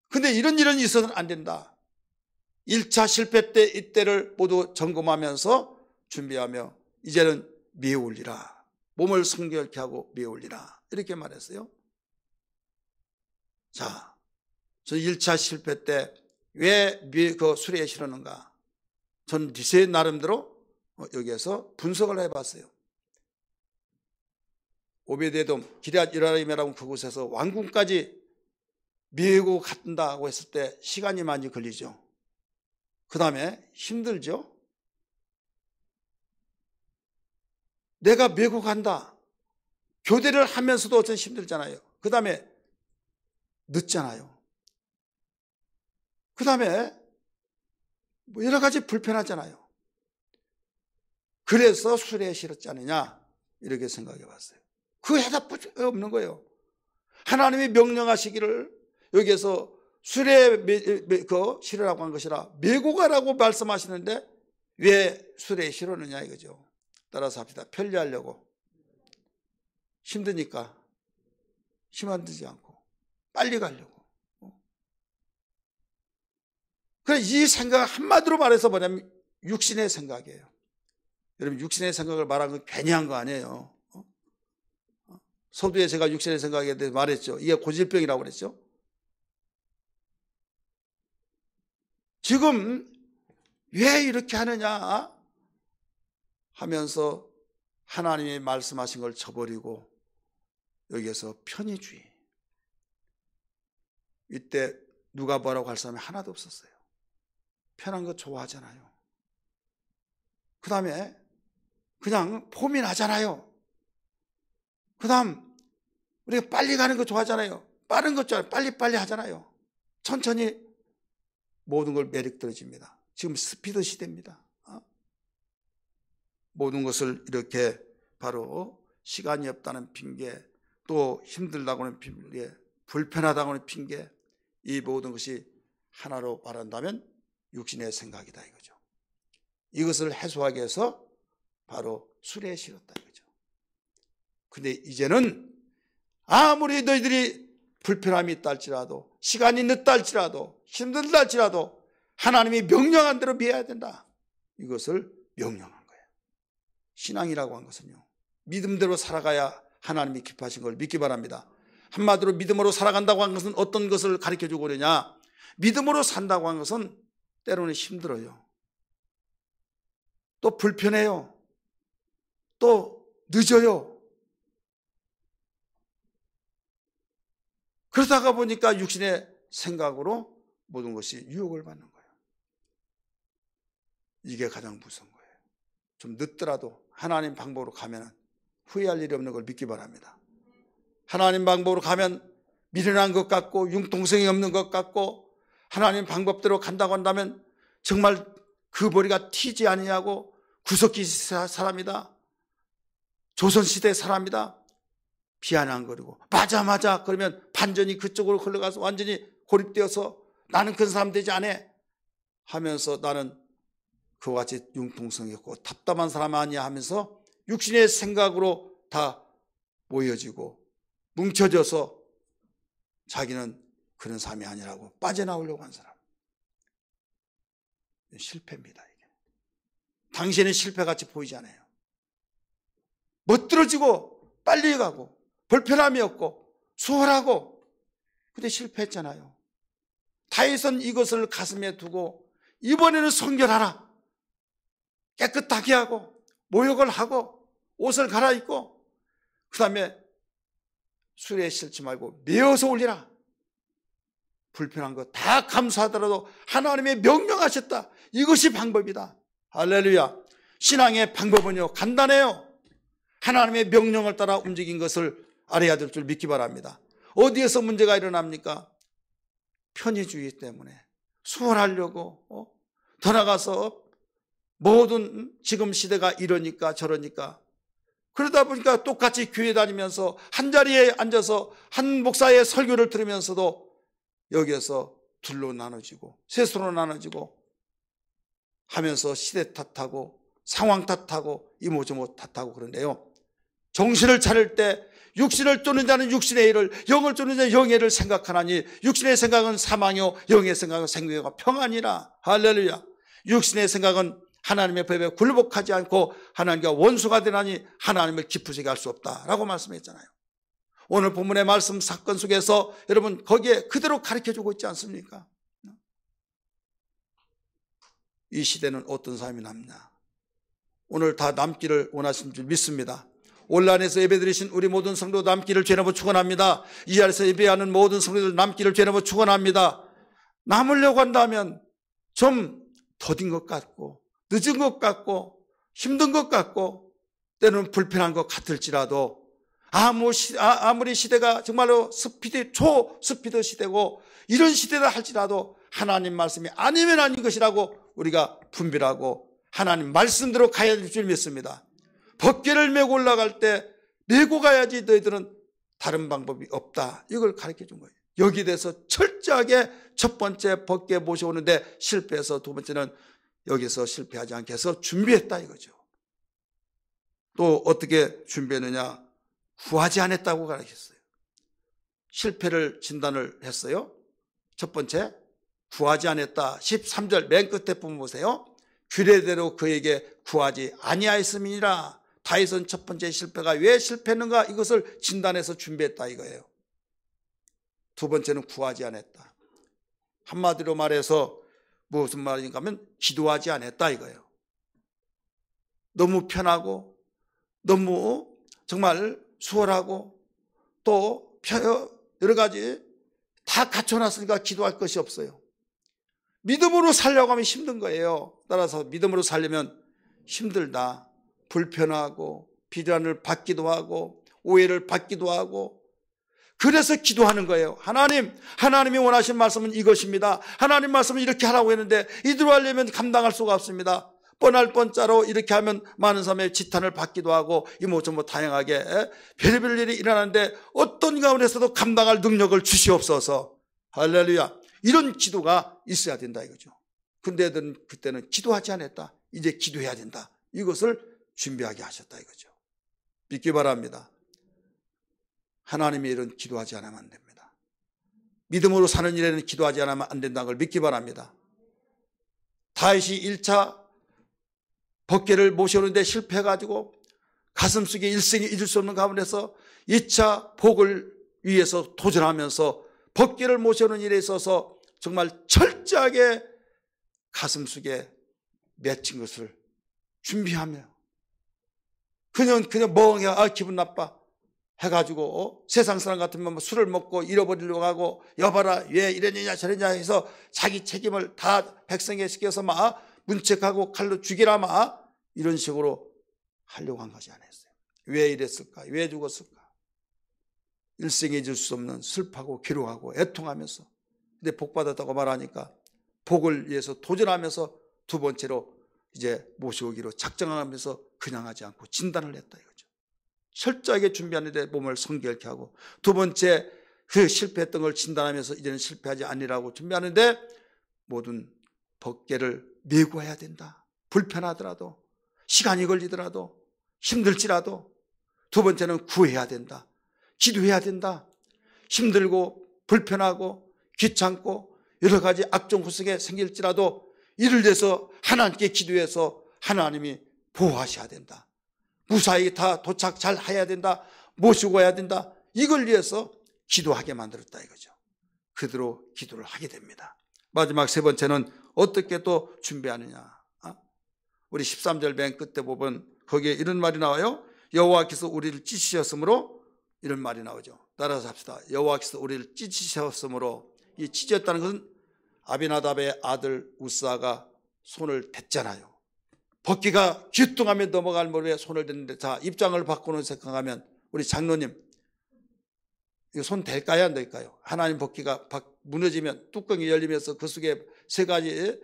근데 이런 일은 있어서는 안 된다. 1차 실패 때 이때를 모두 점검하면서 준비하며 이제는 메울리라. 몸을 성결케 하고 메울리라. 이렇게 말했어요. 자, 저 1차 실패 때 왜 그 수레에 실었는가? 저는 제 나름대로 여기에서 분석을 해봤어요. 오베데돔 기럇 여라림이라고 그곳에서 왕궁까지 메고 간다고 했을 때 시간이 많이 걸리죠. 그 다음에 힘들죠. 내가 메고 간다. 교대를 하면서도 어쨌든 힘들잖아요. 그 다음에 늦잖아요. 그 다음에 뭐 여러 가지 불편하잖아요. 그래서 수레에 실었지 않느냐 이렇게 생각해 봤어요. 그 해답이 없는 거예요. 하나님이 명령하시기를 여기에서 수레에 실으라고 한 것이라 메고 가라고 말씀하시는데 왜 수레에 실었느냐 이거죠. 따라서 합시다. 편리하려고. 힘드니까. 힘 안 들지 않고 빨리 가려고. 그래 이 생각 한마디로 말해서 뭐냐면 육신의 생각이에요. 여러분 육신의 생각을 말한 건 괜히 한 거 아니에요. 서두에 제가 육신의 생각에 대해서 말했죠. 이게 고질병이라고 그랬죠. 지금 왜 이렇게 하느냐 하면서 하나님이 말씀하신 걸 저버리고 여기에서 편의주의. 이때 누가 뭐라고 할 사람이 하나도 없었어요. 편한 거 좋아하잖아요. 그 다음에 그냥 폼이 나잖아요. 그 다음 우리가 빨리 가는 거 좋아하잖아요. 빠른 것 좋아해요. 빨리빨리 하잖아요. 천천히 모든 걸 매력 떨어집니다. 지금 스피드 시대입니다. 모든 것을 이렇게 바로 시간이 없다는 핑계, 또 힘들다고 하는 핑계, 불편하다고 하는 핑계, 이 모든 것이 하나로 말한다면 육신의 생각이다 이거죠. 이것을 해소하기 위해서 바로 수레에 실었다 이거죠. 근데 이제는 아무리 너희들이 불편함이 있다 할지라도, 시간이 늦다 할지라도, 힘들다 할지라도 하나님이 명령한 대로 미해야 된다. 이것을 명령한 거예요. 신앙이라고 한 것은요, 믿음대로 살아가야 하나님이 기뻐하신 걸 믿기 바랍니다. 한마디로 믿음으로 살아간다고 한 것은 어떤 것을 가르쳐주고 그러냐, 믿음으로 산다고 한 것은 때로는 힘들어요. 또 불편해요. 또 늦어요. 그러다가 보니까 육신의 생각으로 모든 것이 유혹을 받는 거예요. 이게 가장 무서운 거예요. 좀 늦더라도 하나님 방법으로 가면 후회할 일이 없는 걸 믿기 바랍니다. 하나님 방법으로 가면 미련한 것 같고 융통성이 없는 것 같고 하나님 방법대로 간다고 한다면 정말 그 머리가 튀지 아니냐고 구석기 사람이다, 조선시대 사람이다 비아냥거리고 맞아 그러면 반전이 그쪽으로 흘러가서 완전히 고립되어서 나는 그런 사람 되지 않아 하면서 나는 그와 같이 융통성이 없고 답답한 사람 아니야 하면서 육신의 생각으로 다 모여지고 뭉쳐져서 자기는 그런 사람이 아니라고 빠져나오려고 한 사람. 실패입니다. 이게. 당신은 실패같이 보이지 않아요. 멋들어지고 빨리 가고 불편함이 없고 수월하고, 근데 실패했잖아요. 다윗은 이것을 가슴에 두고 이번에는 성결하라, 깨끗하게 하고 모욕을 하고 옷을 갈아입고 그 다음에 술에 실지 말고 메어서 올리라. 불편한 거 다 감수하더라도 하나님의 명령하셨다. 이것이 방법이다. 할렐루야. 신앙의 방법은요, 간단해요. 하나님의 명령을 따라 움직인 것을 알아야 될 줄 믿기 바랍니다. 어디에서 문제가 일어납니까? 편의주의 때문에 수월하려고 더 나가서 모든 지금 시대가 이러니까 저러니까, 그러다 보니까 똑같이 교회 다니면서 한자리에 앉아서 한 목사의 설교를 들으면서도 여기에서 둘로 나눠지고 셋으로 나눠지고 하면서 시대 탓하고 상황 탓하고 이모저모 탓하고 그런데요, 정신을 차릴 때 육신을 쫓는 자는 육신의 일을, 영을 쫓는 자는 영의 일을 생각하나니 육신의 생각은 사망이요 영의 생각은 생명과 평안이라. 할렐루야. 육신의 생각은 하나님의 법에 굴복하지 않고 하나님과 원수가 되나니 하나님을 기쁘시게 할 수 없다라고 말씀했잖아요. 오늘 본문의 말씀 사건 속에서 여러분 거기에 그대로 가르쳐주고 있지 않습니까? 이 시대는 어떤 사람이 남냐? 오늘 다 남기를 원하신 줄 믿습니다. 온라인에서 예배드리신 우리 모든 성도 남기를 죄내고 축원합니다. 이 자리에서 예배하는 모든 성도들 남기를 죄내고 축원합니다. 남으려고 한다면 좀 더딘 것 같고 늦은 것 같고 힘든 것 같고 때로는 불편한 것 같을지라도 아무리 시대가 정말로 초스피드 시대고 이런 시대다 할지라도 하나님 말씀이 아니면 아닌 것이라고 우리가 분별하고 하나님 말씀대로 가야 될 줄 믿습니다. 법궤를 메고 올라갈 때 메고 가야지 너희들은 다른 방법이 없다. 이걸 가르쳐 준 거예요. 여기에 대해서 철저하게 첫 번째 법궤 모셔오는데 실패해서 두 번째는 여기서 실패하지 않게 해서 준비했다 이거죠. 또 어떻게 준비했느냐? 구하지 않았다고 가르쳤어요. 실패를 진단을 했어요. 첫 번째, 구하지 않았다. 13절 맨 끝에 부분 보세요. 규례대로 그에게 구하지 아니하였음이니라. 다윗은 첫 번째 실패가 왜 실패했는가 이것을 진단해서 준비했다 이거예요. 두 번째는 구하지 않았다. 한마디로 말해서 무슨 말인가 하면 기도하지 않았다 이거예요. 너무 편하고 너무 정말 수월하고 또 여러 가지 다 갖춰놨으니까 기도할 것이 없어요. 믿음으로 살려고 하면 힘든 거예요. 따라서 믿음으로 살려면 힘들다, 불편하고 비난을 받기도 하고 오해를 받기도 하고, 그래서 기도하는 거예요. 하나님이 원하신 말씀은 이것입니다. 하나님 말씀은 이렇게 하라고 했는데 이대로 하려면 감당할 수가 없습니다. 뻔할 뻔짜로 이렇게 하면 많은 사람의 지탄을 받기도 하고 이모저모 다양하게 별의별 일이 일어나는데 어떤 가운데서도 감당할 능력을 주시옵소서. 할렐루야. 이런 기도가 있어야 된다 이거죠. 근데 그때는 기도하지 않았다. 이제 기도해야 된다. 이것을 준비하게 하셨다 이거죠. 믿기 바랍니다. 하나님의 일은 기도하지 않으면 안 됩니다. 믿음으로 사는 일에는 기도하지 않으면 안 된다는 걸 믿기 바랍니다. 다윗이 1차 법궤를 모셔오는데 실패해가지고 가슴속에 일생에 잊을 수 없는 가운데서 2차 복을 위해서 도전하면서 법궤를 모셔오는 일에 있어서 정말 철저하게 가슴속에 맺힌 것을 준비하며 그냥 멍해 기분 나빠 해가지고 세상 사람 같으면 술을 먹고 잃어버리려고 하고 여봐라 왜 이러느냐 저러냐 해서 자기 책임을 다 백성에 시켜서 막 문책하고 칼로 죽이라 막 이런 식으로 하려고 한 것이 아니었어요. 왜 이랬을까? 왜 죽었을까? 일생에 잊을 수 없는 슬퍼하고 괴로워하고 애통하면서, 근데 복 받았다고 말하니까 복을 위해서 도전하면서 두 번째로 이제 모셔오기로 작정하면서 그냥 하지 않고 진단을 했다 이거죠. 철저하게 준비하는데 몸을 성결케 하고, 두 번째 그 실패했던 걸 진단하면서 이제는 실패하지 않으라고 준비하는데 모든 법궤를 메고 해야 된다. 불편하더라도 시간이 걸리더라도 힘들지라도 두 번째는 구해야 된다. 기도해야 된다. 힘들고 불편하고 귀찮고 여러 가지 악종 후속에 생길지라도 이를 위해서 하나님께 기도해서 하나님이 보호하셔야 된다. 무사히 다 도착 잘 해야 된다. 모시고 와야 된다. 이걸 위해서 기도하게 만들었다 이거죠. 그대로 기도를 하게 됩니다. 마지막 세 번째는 어떻게 또 준비하느냐. 우리 13절 맨 끝에 보면 거기에 이런 말이 나와요. 여호와께서 우리를 찢으셨으므로, 이런 말이 나오죠. 따라서 합시다. 여호와께서 우리를 찢으셨으므로. 이 찢었다는 것은 아비나답의 아들 우스아가 손을 댔잖아요. 벗기가 귀뚱하면 넘어갈 무렵에 손을 댔는데, 자, 입장을 바꾸는 생각하면 우리 장로님, 이거 손 댈까요 안 될까요? 하나님 벗기가 무너지면 뚜껑이 열리면서 그 속에 세 가지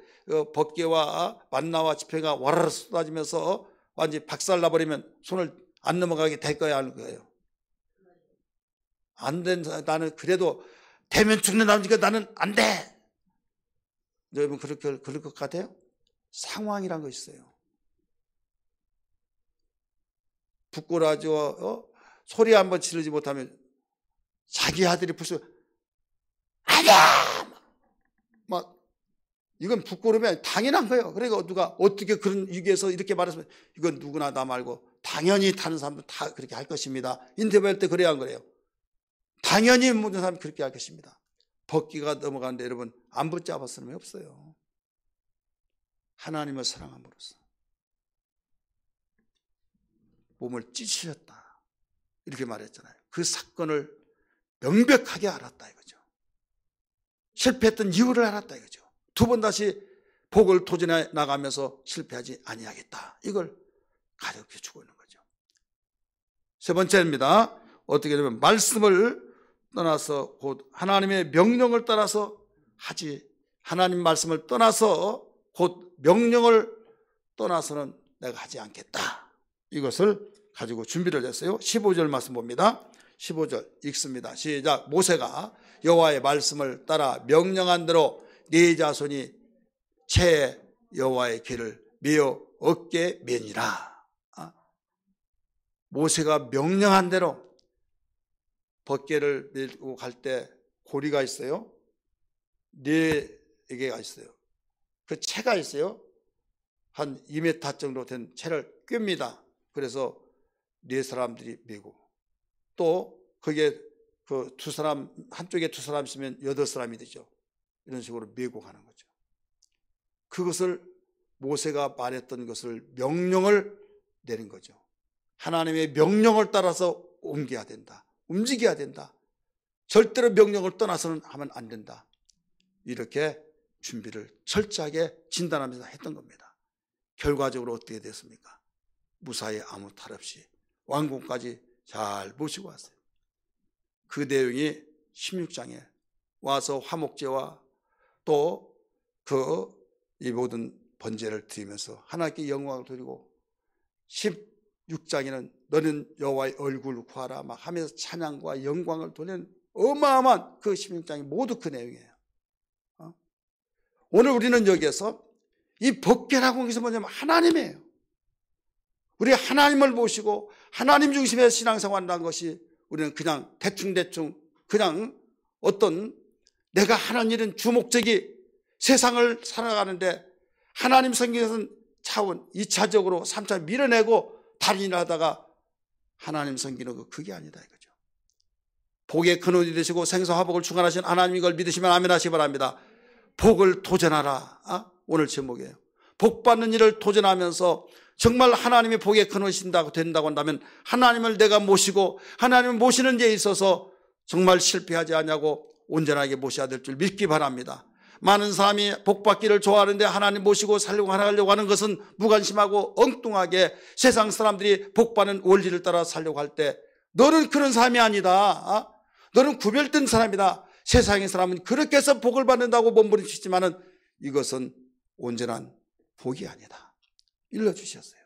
벗개와 만나와 지폐가 와라라 쏟아지면서 완전히 박살나버리면 손을 안 넘어가게 될 거야 안 거예요? 안 된, 나는 그래도 되면 죽는다니까 나는 안 돼. 여러분 그럴 것 같아요? 상황이란 거 있어요. 부끄러워져 소리 한번 지르지 못하면 자기 아들이 벌써 아니야 막, 이건 부끄러우면 당연한 거예요. 그러니까 누가 어떻게 그런 위기에서 이렇게 말했으면 이건 누구나 다 말고 당연히 다른 사람도 다 그렇게 할 것입니다. 인터뷰할 때 그래야 한 거래요. 당연히 모든 사람이 그렇게 할 것입니다. 벗기가 넘어가는데 여러분 안 붙잡았을 수 없어요. 하나님을 사랑함으로써 몸을 찢으셨다 이렇게 말했잖아요. 그 사건을 명백하게 알았다 이거죠. 실패했던 이유를 알았다 이거죠. 두 번 다시 복을 도전해 나가면서 실패하지 아니하겠다. 이걸 가르쳐 주고 있는 거죠. 세 번째입니다. 어떻게 되면 말씀을 떠나서 곧 하나님의 명령을 따라서 하지, 하나님 말씀을 떠나서 곧 명령을 떠나서는 내가 하지 않겠다. 이것을 가지고 준비를 했어요. 15절 말씀 봅니다. 15절 읽습니다. 시작. 모세가 여호와의 말씀을 따라 명령한 대로 네 자손이 채 여호와의 길을 메어 얻게 메니라. 모세가 명령한 대로 벗개를 메고 갈 때 고리가 있어요. 네 개가 있어요. 그 채가 있어요. 한 2m 정도 된 채를 꿰입니다. 그래서 네 사람들이 메고, 또 거기에 그 두 사람, 한쪽에 두 사람 있으면 8사람이 되죠. 이런 식으로 메고 가는 거죠. 그것을 모세가 말했던 것을 명령을 내린 거죠. 하나님의 명령을 따라서 옮겨야 된다. 움직여야 된다. 절대로 명령을 떠나서는 하면 안 된다. 이렇게 준비를 철저하게 진단하면서 했던 겁니다. 결과적으로 어떻게 됐습니까? 무사히 아무 탈 없이 왕궁까지 잘 모시고 왔어요. 그 내용이 16장에 와서 화목제와 또 이 모든 번제를 드리면서 하나님께 영광을 드리고, 16장에는 너는 여호와의 얼굴을 구하라 막 하면서 찬양과 영광을 돌리는 어마어마한 그 16장이 모두 그 내용이에요. 오늘 우리는 여기에서 이 법궤라고 하는 것이 뭐냐면 하나님이에요. 우리 하나님을 모시고 하나님 중심의 신앙생활을 한 것이, 우리는 그냥 대충 그냥 어떤 내가 하는 일은 주목적이 세상을 살아가는데 하나님 섬기는 차원 2차적으로 3차 밀어내고 다른 일을 하다가 하나님 섬기는 거 그게 아니다 이거죠. 복의 근원이 되시고 생사화복을 주관하신 하나님, 이걸 믿으시면 아멘 하시기 바랍니다. 복을 도전하라. 오늘 제목이에요. 복 받는 일을 도전하면서 정말 하나님이 복의 근원이신다고 된다고 한다면 하나님을 내가 모시고 하나님을 모시는 데 있어서 정말 실패하지 않냐고 온전하게 모셔야 될 줄 믿기 바랍니다. 많은 사람이 복 받기를 좋아하는데 하나님 모시고 살려고 하는 것은 무관심하고 엉뚱하게 세상 사람들이 복 받는 원리를 따라 살려고 할 때 너는 그런 사람이 아니다. 너는 구별된 사람이다. 세상의 사람은 그렇게 해서 복을 받는다고 몸부림치지만은 이것은 온전한 복이 아니다. 일러주셨어요.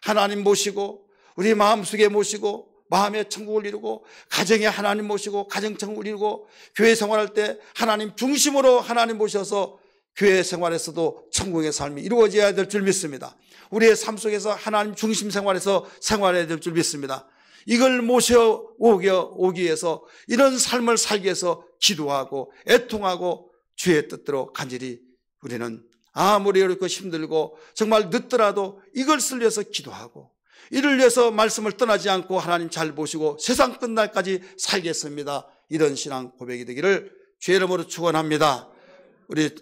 하나님 모시고 우리 마음속에 모시고 마음의 천국을 이루고 가정에 하나님 모시고 가정 천국을 이루고 교회 생활할 때 하나님 중심으로 하나님 모셔서 교회 생활에서도 천국의 삶이 이루어져야 될 줄 믿습니다. 우리의 삶 속에서 하나님 중심 생활에서 생활해야 될 줄 믿습니다. 이걸 모셔오기 위해서 이런 삶을 살기 위해서 기도하고 애통하고 주의 뜻대로 간절히 우리는 아무리 어렵고 힘들고 정말 늦더라도 이것을 위해서 기도하고 이를 위해서 말씀을 떠나지 않고 하나님 잘 보시고 세상 끝날까지 살겠습니다. 이런 신앙 고백이 되기를 주의 이름으로 축원합니다. 우리